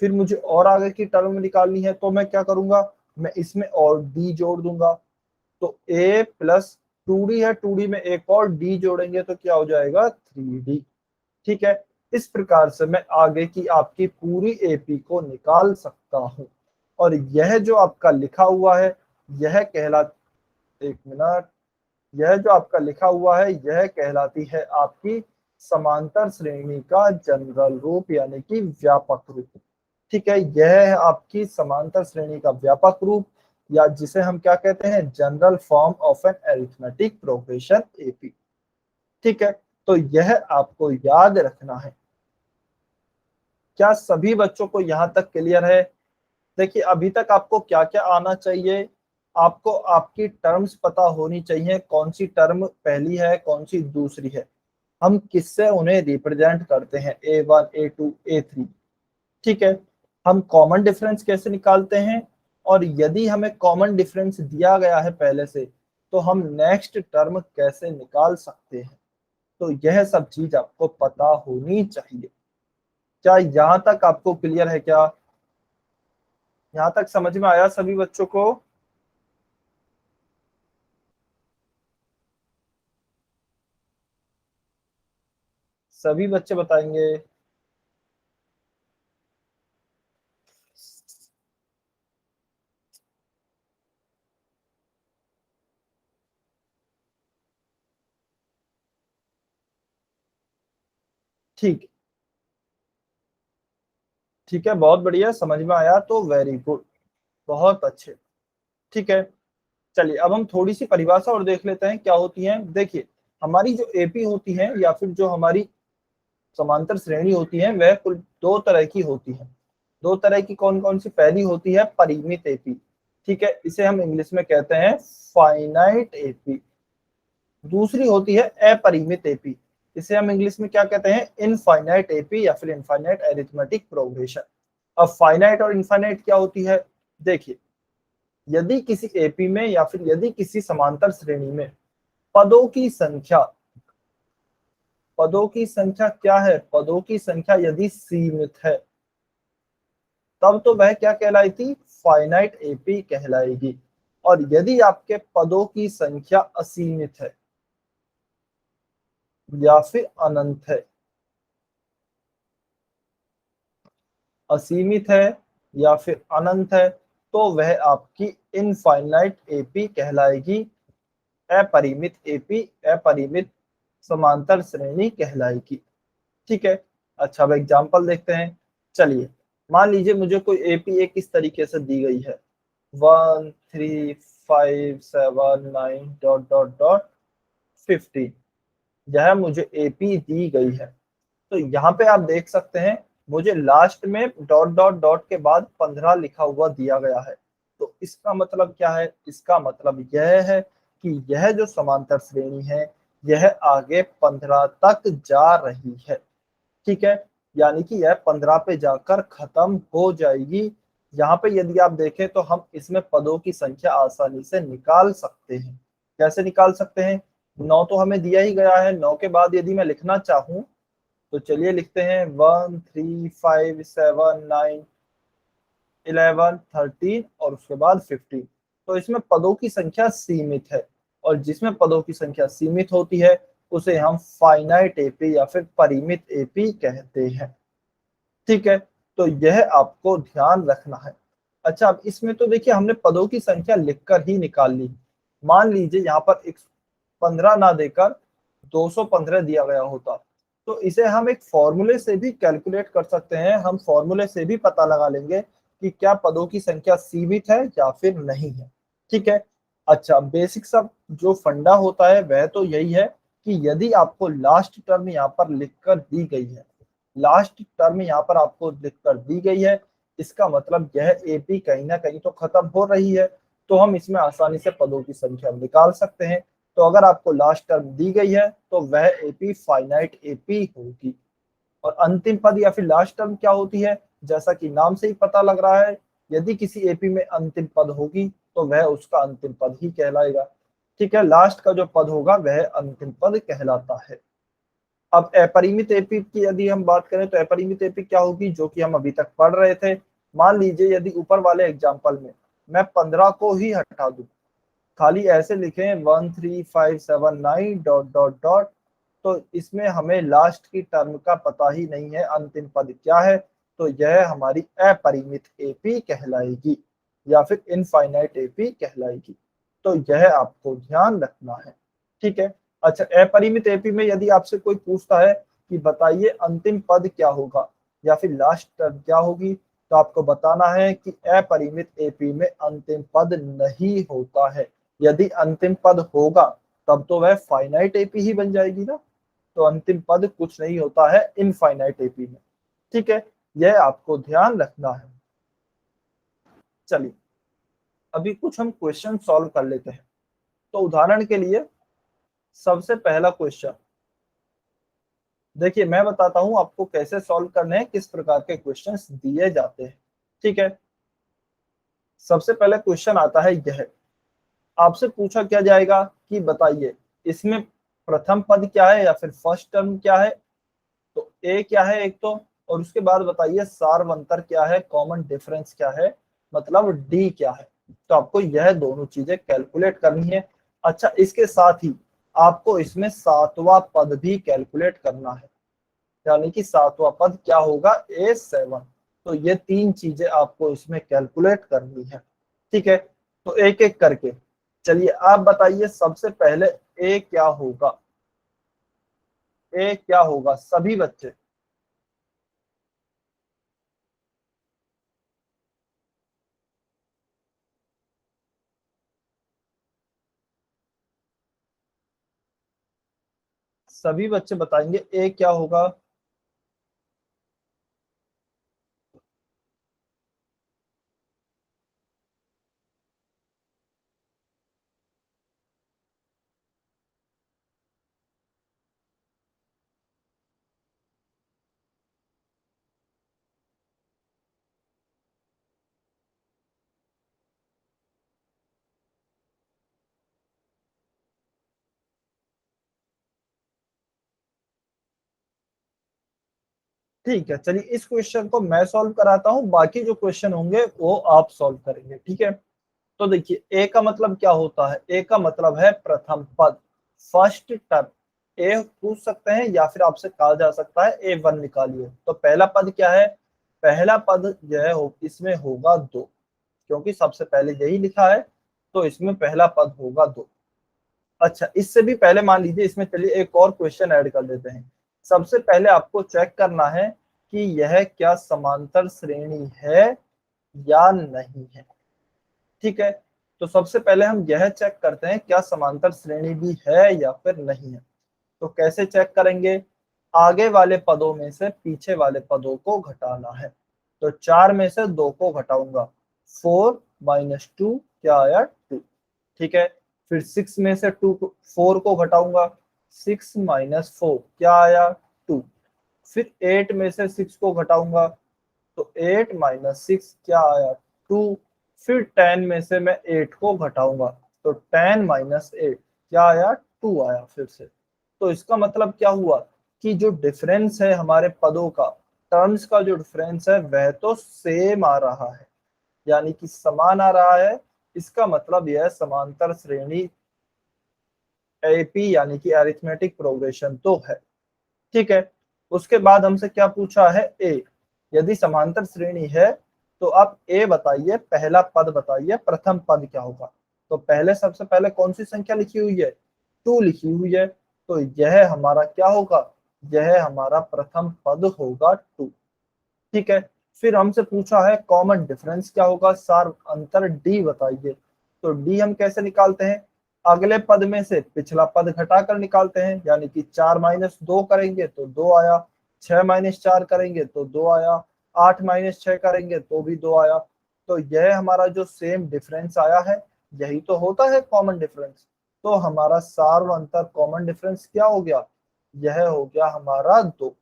फिर मुझे और आगे की टर्म निकालनी है, तो मैं क्या करूंगा? मैं इसमें और D जोड़ दूंगा। तो A प्लस 2D है, 2D में एक और D जोड़ेंगे तो क्या हो जाएगा? 3D। ठीक है, इस प्रकार से मैं आगे की आपकी पूरी AP को निकाल सकता हूं। और यह जो आपका लिखा हुआ है, यह कहला एक मिनट, यह जो आपका लिखा हुआ है यह कहलाती है आपकी समांतर श्रेणी का जनरल रूप, यानी कि व्यापक रूप। ठीक है, यह है आपकी समांतर श्रेणी का व्यापक रूप, या जिसे हम क्या कहते हैं? General form of an arithmetic progression AP। ठीक है, तो यह आपको याद रखना है। क्या सभी बच्चों को यहां तक क्लियर है? देखिए, अभी तक आपको क्या क्या आना चाहिए? आपको आपकी टर्म्स पता होनी चाहिए, कौन सी टर्म पहली है, कौन सी दूसरी है, हम किससे उन्हें रिप्रेजेंट करते हैं, A1 A2 A3। ठीक है, हम कॉमन डिफरेंस कैसे निकालते हैं, और यदि हमें कॉमन डिफरेंस दिया गया है पहले से, तो हम नेक्स्ट टर्म कैसे निकाल सकते हैं। तो यह सब चीज आपको पता होनी चाहिए। क्या यहाँ तक आपको क्लियर है? क्या यहाँ तक समझ में आया सभी बच्चों को? सभी बच्चे बताएंगे। ठीक, ठीक है, बहुत बढ़िया, समझ में आया तो वेरी गुड, बहुत अच्छे। ठीक है, चलिए अब हम थोड़ी सी परिभाषा और देख लेते हैं क्या होती है। देखिए, हमारी जो एपी होती है या फिर जो हमारी समांतर श्रेणी होती है वह कुल दो तरह की होती है। दो तरह की कौन कौन सी? पहली होती है परिमित एपी, ठीक है, इसे हम इंग्लिश में कहते हैं फाइनाइट एपी। दूसरी होती है अपरिमित एपी, इसे हम इंग्लिश में क्या कहते हैं? इनफाइनाइट एपी या फिर इनफाइनाइट अरिथमेटिक प्रोग्रेशन। अब फाइनाइट और इनफाइनाइट क्या होती है? देखिए, यदि किसी एपी में या फिर यदि किसी समांतर श्रेणी में पदों की संख्या, पदों की संख्या क्या है? पदों की संख्या यदि सीमित है तब तो वह क्या कहलाएगी? फाइनाइट एपी कहलाएगी। और यदि आपके पदों की संख्या असीमित है या फिर अनंत है, असीमित है या फिर अनंत है, तो वह आपकी इनफाइनाइट एपी कहलाएगी, अपरिमित एपी, अपरिमित समांतर श्रेणी कहलाएगी। ठीक है, अच्छा अब एग्जांपल देखते हैं। चलिए, मान लीजिए मुझे कोई एपी एक इस तरीके से दी गई है, 1 3 5 7 9 डॉट डॉट डॉट 15, यह मुझे एपी दी गई है। तो यहाँ पे आप देख सकते हैं मुझे लास्ट में डॉट डॉट डॉट के बाद 15 लिखा हुआ दिया गया है। तो इसका मतलब क्या है? इसका मतलब यह है कि यह जो समांतर श्रेणी है यह आगे 15 तक जा रही है। ठीक है, यानी कि यह 15 पे जाकर खत्म हो जाएगी। यहाँ पे यदि आप देखें तो हम इसमें पदों की संख्या आसानी से निकाल सकते हैं। कैसे निकाल सकते हैं? 9 तो हमें दिया ही गया है, 9 के बाद यदि मैं लिखना चाहूं तो चलिए लिखते हैं 1 3 5 7 9 11 13 और उसके बाद 15। तो इसमें पदों की संख्या सीमित है, और जिसमें पदों की संख्या सीमित होती है उसे हम फाइनाइट एपी या फिर परिमित एपी कहते हैं। ठीक है, तो यह आपको ध्यान रखना है। अच्छा, अब इसमें तो देखिए हमने पदों की संख्या लिखकर ही निकाल ली। मान लीजिए यहाँ पर 15 ना देकर 215 दिया गया होता, तो इसे हम एक फॉर्मूले से भी कैलकुलेट कर सकते हैं। हम फॉर्मूले से भी पता लगा लेंगे कि क्या पदों की संख्या सीमित है या फिर नहीं है। ठीक है, अच्छा बेसिक सब जो फंडा होता है वह तो यही है कि यदि आपको लास्ट टर्म यहाँ पर लिखकर दी गई है, लास्ट टर्म यहाँ पर आपको लिखकर दी गई है, इसका मतलब यह एपी कहीं ना कहीं तो खत्म हो रही है। तो हम इसमें आसानी से पदों की संख्या निकाल सकते हैं। तो अगर आपको लास्ट टर्म दी गई है तो वह एपी फाइनाइट एपी होगी। और अंतिम पद या फिर लास्ट टर्म क्या होती है? जैसा कि नाम से ही पता लग रहा है, यदि किसी एपी में अंतिम पद होगी तो वह उसका अंतिम पद ही कहलाएगा। ठीक है, लास्ट का जो पद होगा वह अंतिम पद कहलाता है। अब अपरिमित एपी की यदि हम बात करें तो अपरिमित एपी क्या होगी, जो कि हम अभी तक पढ़ रहे थे। मान लीजिए यदि ऊपर वाले एग्जाम्पल में मैं 15 को ही हटा दूं, खाली ऐसे लिखें 1 3 5 7 9 डॉट डॉट डॉट, तो इसमें हमें लास्ट की टर्म का पता ही नहीं है, अंतिम पद क्या है। तो यह हमारी अपरिमित एपी कहलाएगी या फिर इनफाइनाइट एपी कहलाएगी। तो यह आपको ध्यान रखना है। ठीक है, अच्छा अपरिमित एपी में यदि आपसे कोई पूछता है कि बताइए अंतिम पद क्या होगा या फिर लास्ट टर्म क्या होगी, तो आपको बताना है कि अपरिमित एपी में अंतिम पद नहीं होता है। यदि अंतिम पद होगा तब तो वह फाइनाइट एपी ही बन जाएगी ना। तो अंतिम पद कुछ नहीं होता है इनफाइनाइट एपी में। ठीक है, यह आपको ध्यान रखना है। चलिए अभी कुछ हम क्वेश्चन सॉल्व कर लेते हैं। तो उदाहरण के लिए सबसे पहला क्वेश्चन देखिए, मैं बताता हूं आपको कैसे सॉल्व करने हैं, किस प्रकार के क्वेश्चंस दिए जाते हैं। ठीक है, सबसे पहले क्वेश्चन आता है यह, आपसे पूछा क्या जाएगा कि बताइए इसमें प्रथम पद क्या है या फिर फर्स्ट टर्म क्या है। तो ए क्या है एक तो, और उसके बाद बताइए सार्वंतर क्या है, कॉमन डिफरेंस क्या है, मतलब डी क्या है। तो आपको यह दोनों चीजें कैलकुलेट करनी है। अच्छा, इसके साथ ही आपको इसमें सातवां पद भी कैलकुलेट करना है। यानी कि सातवां पद क्या होगा, A7। तो ये तीन चीजें आपको इसमें कैलकुलेट करनी है, ठीक है। तो एक एक करके चलिए आप बताइए, सबसे पहले ए क्या होगा, ए क्या होगा सभी बच्चे। सभी बच्चे बताएंगे ए क्या होगा। ठीक है, चलिए इस क्वेश्चन को मैं सॉल्व कराता हूँ, बाकी जो क्वेश्चन होंगे वो आप सॉल्व करेंगे, ठीक है। तो देखिए ए का मतलब क्या होता है, ए का मतलब है प्रथम पद, फर्स्ट टर्म। ए पूछ सकते हैं या फिर आपसे कहा जा सकता है A1 निकालिए। तो पहला पद क्या है, पहला पद जो है इसमें होगा 2, क्योंकि सबसे पहले यही लिखा है, तो इसमें पहला पद होगा 2। अच्छा, इससे भी पहले मान लीजिए इसमें, चलिए एक और क्वेश्चन ऐड कर देते हैं। सबसे पहले आपको चेक करना है कि यह क्या समांतर श्रेणी है या नहीं है, ठीक है। तो सबसे पहले हम यह चेक करते हैं क्या समांतर श्रेणी भी है या फिर नहीं है। तो कैसे चेक करेंगे, आगे वाले पदों में से पीछे वाले पदों को घटाना है। तो 4 में से 2 को घटाऊंगा, 4 - 2 क्या आया 2, ठीक है। फिर 6 में से 4 को घटाऊंगा, 6 - 4 क्या आया 2। फिर 8 में से 6 को घटाऊंगा, तो 8 - 6 क्या आया 2। फिर 10 में से मैं 8 को घटाऊंगा, तो 10 - 8 क्या आया 2 आया फिर से। तो इसका मतलब क्या हुआ कि जो डिफरेंस है हमारे पदों का, टर्म्स का जो डिफरेंस है वह तो सेम आ रहा है, यानी कि समान आ रहा है। इसका मतलब यह समांतर श्रेणी एपी यानी कि अरिथमेटिक प्रोग्रेशन तो है, ठीक है। उसके बाद हमसे क्या पूछा है, ए। यदि समांतर श्रेणी है तो आप ए बताइए, पहला पद बताइए, प्रथम पद क्या होगा। तो पहले सबसे पहले कौन सी संख्या लिखी हुई है, 2 लिखी हुई है, तो यह हमारा क्या होगा, यह हमारा प्रथम पद होगा 2, ठीक है। फिर हमसे पूछा है कॉमन डिफरेंस क्या होगा, सार अंतर डी बताइए। तो डी हम कैसे निकालते हैं, अगले पद में से पिछला पद घटाकर निकालते हैं, यानी कि 4 - 2 करेंगे तो 2 आया, 6 - 4 करेंगे तो 2 आया, 8 - 6 करेंगे तो भी 2 आया। तो यह हमारा जो सेम डिफरेंस आया है, यही तो होता है कॉमन डिफरेंस। तो हमारा सार अंतर कॉमन डिफरेंस क्या हो गया, यह हो गया हमारा 2,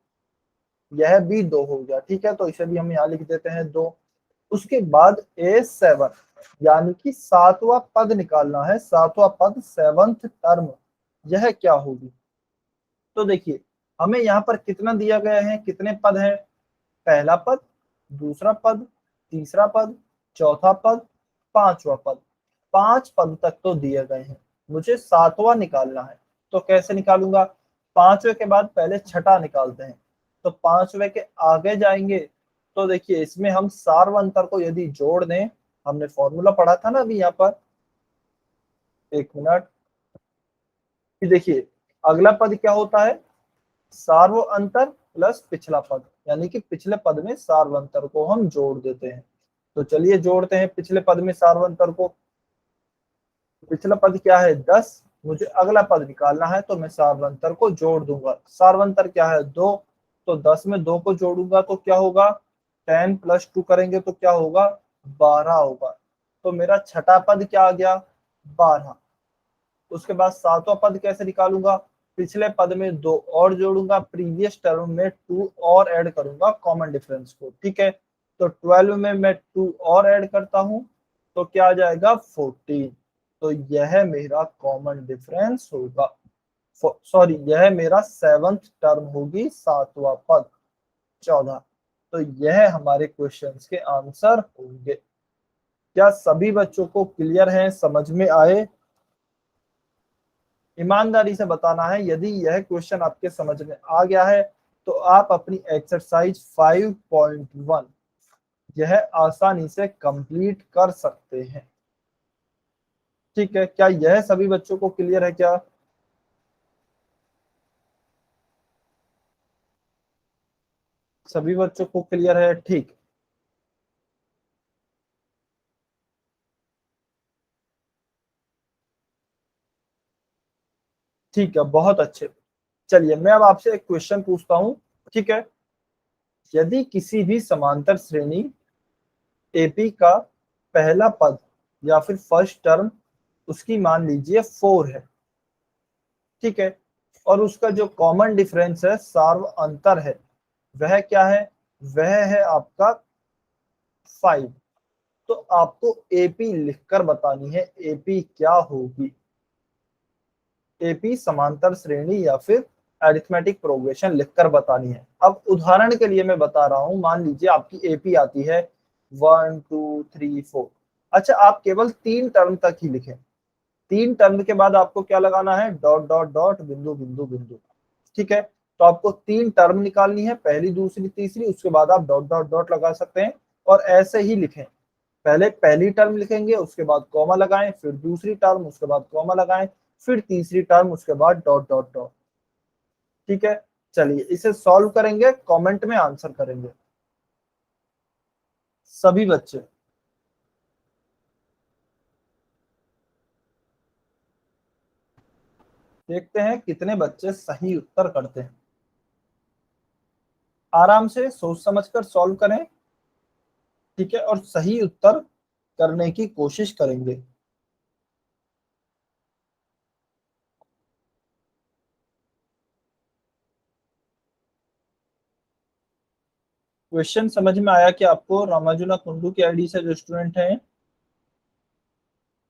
यह भी 2 हो गया, ठीक है। तो इसे भी हम यहाँ लिख देते हैं 2। उसके बाद A7 यानी कि सातवां पद निकालना है, सातवां पद, सेवंथ टर्म, यह क्या होगी। तो देखिए हमें यहाँ पर कितना दिया गया है, कितने पद हैं, पहला पद, दूसरा पद, तीसरा पद, चौथा पद, पांचवा पद। 5 पद तक तो दिए गए हैं, मुझे सातवां निकालना है। तो कैसे निकालूंगा, पांचवे के बाद पहले छठा निकालते हैं। तो पांचवे के आगे जाएंगे, तो देखिए इसमें हम सार्वंतर को यदि जोड़ दें, हमने फॉर्मूला पढ़ा था ना अभी यहाँ पर, एक मिनट। कि देखिए अगला पद क्या होता है, सार्व अंतर प्लस पिछला पद, यानी कि पिछले पद में सार्वंतर को हम जोड़ देते हैं। तो चलिए जोड़ते हैं पिछले पद में सार्वंतर को। पिछला पद क्या है 10, मुझे अगला पद निकालना है, तो मैं सार्वंतर को जोड़ दूंगा। सार्वंतर क्या है 2, तो 10 में 2 को जोड़ूंगा तो क्या होगा, 10 + 2 करेंगे तो क्या होगा 12 होगा। तो मेरा छठा पद क्या आ गया 12। उसके बाद सातवां पद कैसे निकालूंगा, पिछले पद में 2 और जोड़ूंगा, प्रीवियस टर्म में 2 और ऐड करूंगा कॉमन डिफरेंस को, ठीक है। तो 12 में मैं 2 और ऐड करता हूं, तो क्या आ जाएगा 14। तो यह मेरा कॉमन डिफरेंस होगा, सॉरी यह मेरा सेवंथ टर्म होगी, सातवां पद 14। तो यह हमारे क्वेश्चंस के आंसर होंगे। क्या सभी बच्चों को क्लियर है, समझ में आए। ईमानदारी से बताना है, यदि यह क्वेश्चन आपके समझ में आ गया है तो आप अपनी एक्सरसाइज 5.1 यह आसानी से कंप्लीट कर सकते हैं। ठीक है, क्या यह सभी बच्चों को क्लियर है क्या? सभी बच्चों को क्लियर है? ठीक। ठीक है, बहुत अच्छे। चलिए मैं अब आपसे एक क्वेश्चन पूछता हूं। ठीक है, यदि किसी भी समांतर श्रेणी एपी का पहला पद या फिर फर्स्ट टर्म उसकी मान लीजिए 4 है, ठीक है, और उसका जो कॉमन डिफरेंस है, सार्व अंतर है, वह क्या है? वह है आपका 5। तो आपको एपी लिखकर बतानी है, एपी क्या होगी। एपी समांतर श्रेणी या फिर अरिथमेटिक प्रोग्रेशन लिखकर बतानी है। अब उदाहरण के लिए मैं बता रहा हूं, मान लीजिए आपकी एपी आती है 1 2 3 4। अच्छा, आप केवल 3 टर्म तक ही लिखें। 3 टर्म के बाद आपको क्या लगाना है? डॉट डॉट डॉट, बिंदु बिंदु बिंदु। ठीक है, तो आपको 3 टर्म निकालनी है, पहली दूसरी तीसरी, उसके बाद आप डॉट डॉट डॉट लगा सकते हैं और ऐसे ही लिखें। पहले पहली टर्म लिखेंगे, उसके बाद कॉमा लगाएं, फिर दूसरी टर्म, उसके बाद कॉमा लगाएं, फिर तीसरी टर्म, उसके बाद डॉट डॉट डॉट। ठीक है, चलिए इसे सॉल्व करेंगे, कमेंट में आंसर करेंगे सभी बच्चे। देखते हैं कितने बच्चे सही उत्तर करते हैं। आराम से सोच समझकर सॉल्व करें। ठीक है, और सही उत्तर करने की कोशिश करेंगे। क्वेश्चन समझ में आया कि आपको? रामाजुला कुंडू की आईडी से जो स्टूडेंट हैं,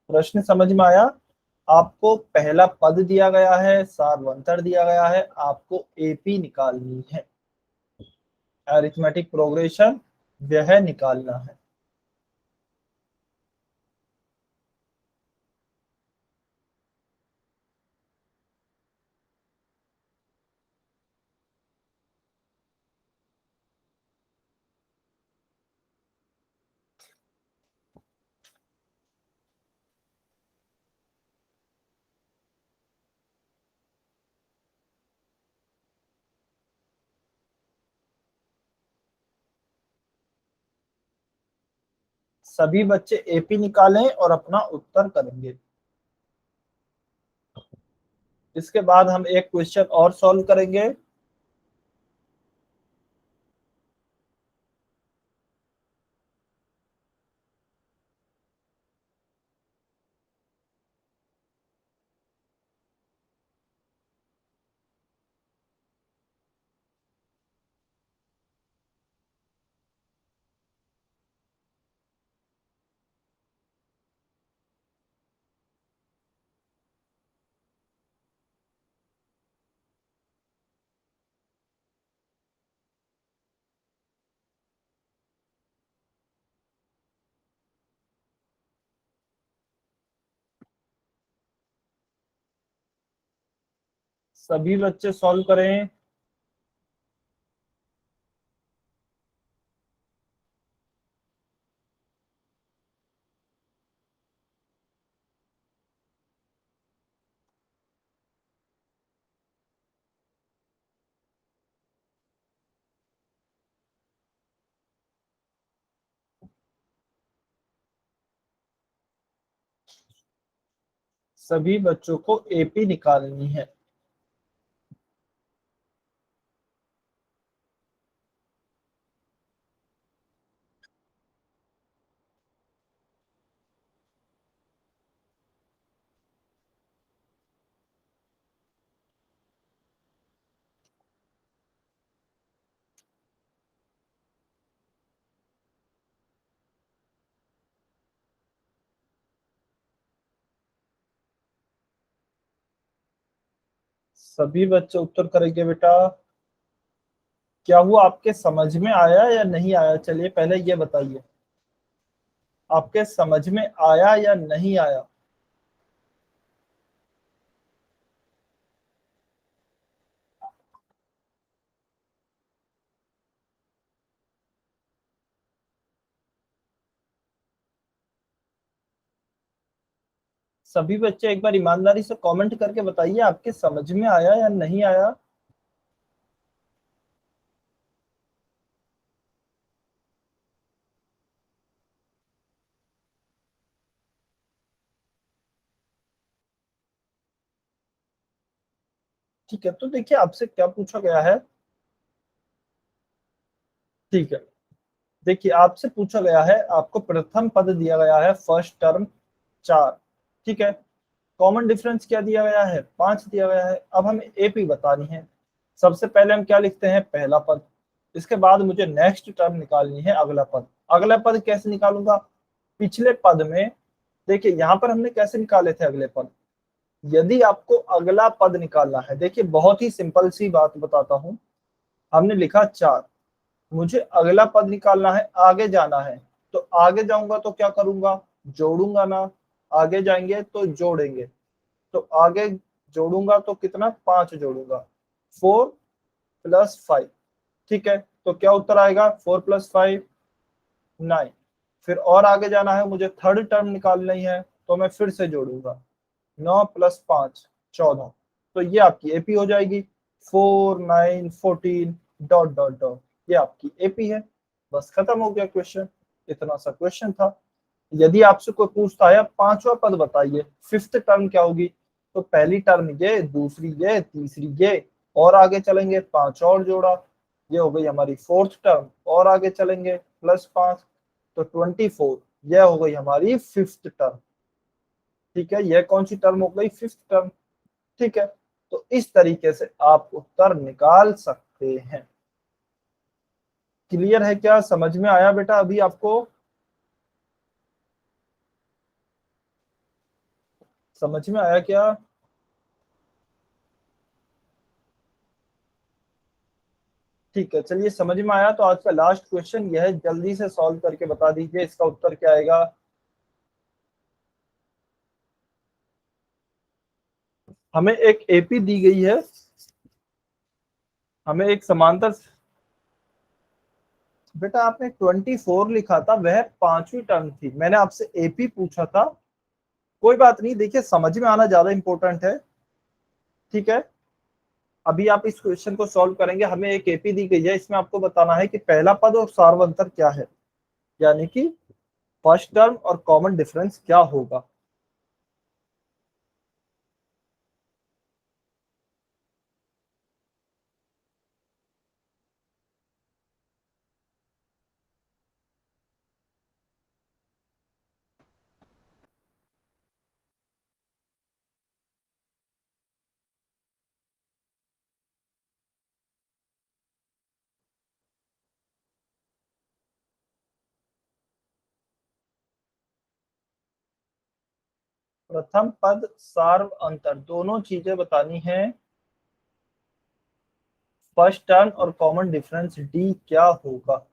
प्रश्न समझ में आया? आपको पहला पद दिया गया है, सार्वंतर दिया गया है, आपको एपी निकालनी है, अरिथमेटिक प्रोग्रेशन वह निकालना है। सभी बच्चे एपी निकालें और अपना उत्तर करेंगे। इसके बाद हम एक क्वेश्चन और सॉल्व करेंगे। सभी बच्चे सॉल्व करें। सभी बच्चों को एपी निकालनी है। सभी बच्चे उत्तर करेंगे बेटा। क्या वो आपके समझ में आया या नहीं आया? चलिए पहले ये बताइए, आपके समझ में आया या नहीं आया? सभी बच्चे एक बार ईमानदारी से कमेंट करके बताइए आपके समझ में आया या नहीं आया। ठीक है, तो देखिए आपसे क्या पूछा गया है। ठीक है, देखिए आपसे पूछा गया है, आपको प्रथम पद दिया गया है फर्स्ट टर्म 4। ठीक है, कॉमन डिफरेंस क्या दिया गया है, 5 दिया गया है। अब हमें एपी बतानी है। सबसे पहले हम क्या लिखते हैं, पहला पद। इसके बाद मुझे नेक्स्ट टर्म निकालनी है, अगला पद। अगला पद कैसे निकालूंगा, पिछले पद में देखिए यहाँ पर हमने कैसे निकाले थे अगले पद। यदि आपको अगला पद निकालना है, देखिए बहुत ही सिंपल सी बात बताता हूं। हमने लिखा 4, मुझे अगला पद निकालना है, आगे जाना है। तो आगे जाऊंगा तो क्या करूंगा, जोड़ूंगा ना। आगे जाएंगे तो जोड़ेंगे। तो आगे जोड़ूंगा तो कितना, 5 जोड़ूंगा, 4 + 5। ठीक है, तो क्या उत्तर आएगा, 4 + 5 9। फिर और आगे जाना है, मुझे थर्ड टर्म निकालनी है, तो मैं फिर से जोड़ूंगा, 9 + 5 14। तो ये आपकी एपी हो जाएगी, 4 9 14 डॉट डॉट डॉट। ये आपकी एपी है। बस खत्म हो गया क्वेश्चन। इतना सा क्वेश्चन था। यदि आपसे कोई पूछता है पांचवा पद बताइए, फिफ्थ टर्म क्या होगी, तो पहली टर्म ये, दूसरी ये, तीसरी ये, और आगे चलेंगे 5 और जोड़ा, ये हो गई हमारी फोर्थ टर्म। और आगे चलेंगे +5, तो 24। यह हो गई हमारी फिफ्थ टर्म। ठीक है, यह कौन सी टर्म हो गई, फिफ्थ टर्म। ठीक है, तो इस तरीके से आप उत्तर निकाल सकते हैं। क्लियर है क्या, समझ में आया बेटा अभी आपको, समझ में आया क्या। ठीक है, चलिए समझ में आया तो आज का लास्ट क्वेश्चन यह है, जल्दी से सॉल्व करके बता दीजिए इसका उत्तर क्या आएगा। हमें एक एपी दी गई है, हमें एक समांतर। बेटा आपने 24 लिखा था, वह पांचवी टर्म थी, मैंने आपसे एपी पूछा था। कोई बात नहीं, देखिए समझ में आना ज्यादा इंपॉर्टेंट है। ठीक है, अभी आप इस क्वेश्चन को सॉल्व करेंगे। हमें एक एपी दी गई है, इसमें आपको बताना है कि पहला पद और सार्वंतर क्या है, यानी कि फर्स्ट टर्म और कॉमन डिफरेंस क्या होगा। प्रथम पद सार्व अंतर दोनों चीजें बतानी है। फर्स्ट टर्म और कॉमन डिफरेंस डी क्या होगा।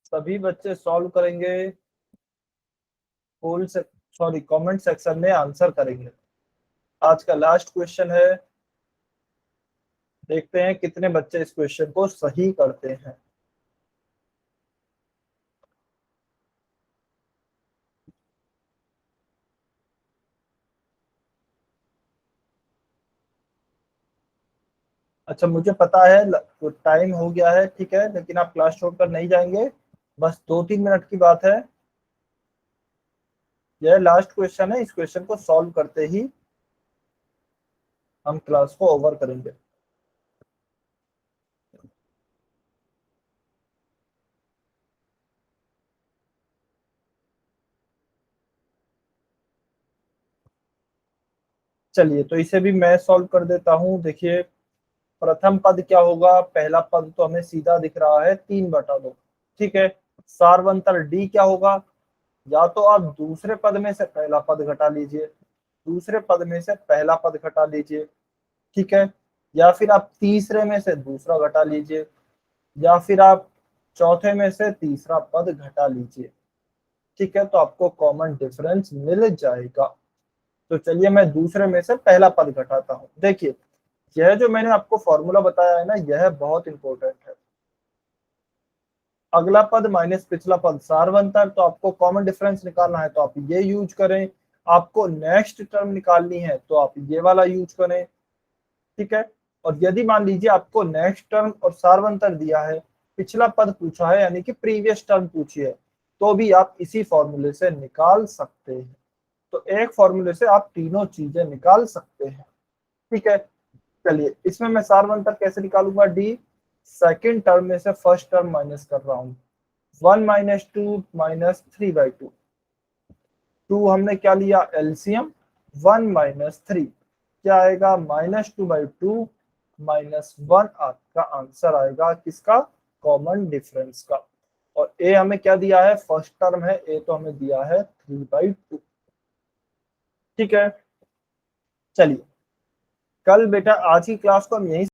सभी बच्चे सॉल्व करेंगे, पोल से सॉरी कमेंट सेक्शन में आंसर करेंगे। आज का लास्ट क्वेश्चन है, देखते हैं कितने बच्चे इस क्वेश्चन को सही करते हैं। अच्छा मुझे पता है तो टाइम हो गया है, ठीक है, लेकिन आप क्लास छोड़कर नहीं जाएंगे। बस 2-3 मिनट की बात है। यह लास्ट क्वेश्चन है, इस क्वेश्चन को सॉल्व करते ही हम क्लास को ओवर करेंगे। चलिए तो इसे भी मैं सॉल्व कर देता हूँ। देखिए प्रथम पद क्या होगा, पहला पद तो हमें सीधा दिख रहा है, 3/2। ठीक है, सार्वंतर डी क्या होगा, या तो आप दूसरे पद में से पहला पद घटा लीजिए, दूसरे पद में से पहला पद घटा लीजिए। ठीक है, या फिर आप तीसरे में से दूसरा घटा लीजिए, या फिर आप चौथे में से तीसरा पद घटा लीजिए। ठीक है, तो आपको कॉमन डिफरेंस मिल जाएगा। तो चलिए मैं दूसरे में से पहला पद घटाता हूं। देखिए, यह जो मैंने आपको फॉर्मूला बताया है ना, यह बहुत इंपॉर्टेंट है। अगला पद माइनस पिछला पद सार बनता है, तो आपको कॉमन डिफरेंस निकालना है तो आप ये यूज करें। आपको नेक्स्ट टर्म निकालनी है तो आप ये वाला यूज करें। ठीक है, और यदि मान लीजिए आपको नेक्स्ट टर्म और सारवंतर दिया है, पिछला पद पूछा है यानी कि प्रीवियस टर्म पूछी है, तो भी आप इसी फॉर्मूले से निकाल सकते हैं। तो एक फॉर्मूले से आप तीनों चीजें निकाल सकते हैं। ठीक है, चलिए इसमें मैं सारवंतर कैसे निकालूंगा, डी सेकेंड टर्म में से फर्स्ट टर्म माइनस कर रहा हूँ, 1 माइनस 2 माइनस 3/2। 2 हमने क्या लिया एलसीएम, 1 माइनस 3 क्या आएगा, -2/2 -1 आपका आंसर आएगा किसका, कॉमन डिफरेंस का। और ए हमें क्या दिया है, फर्स्ट टर्म है, ए तो हमें दिया है 3/2। ठीक है, चलिए कल बेटा आज की क्लास को हम यहीं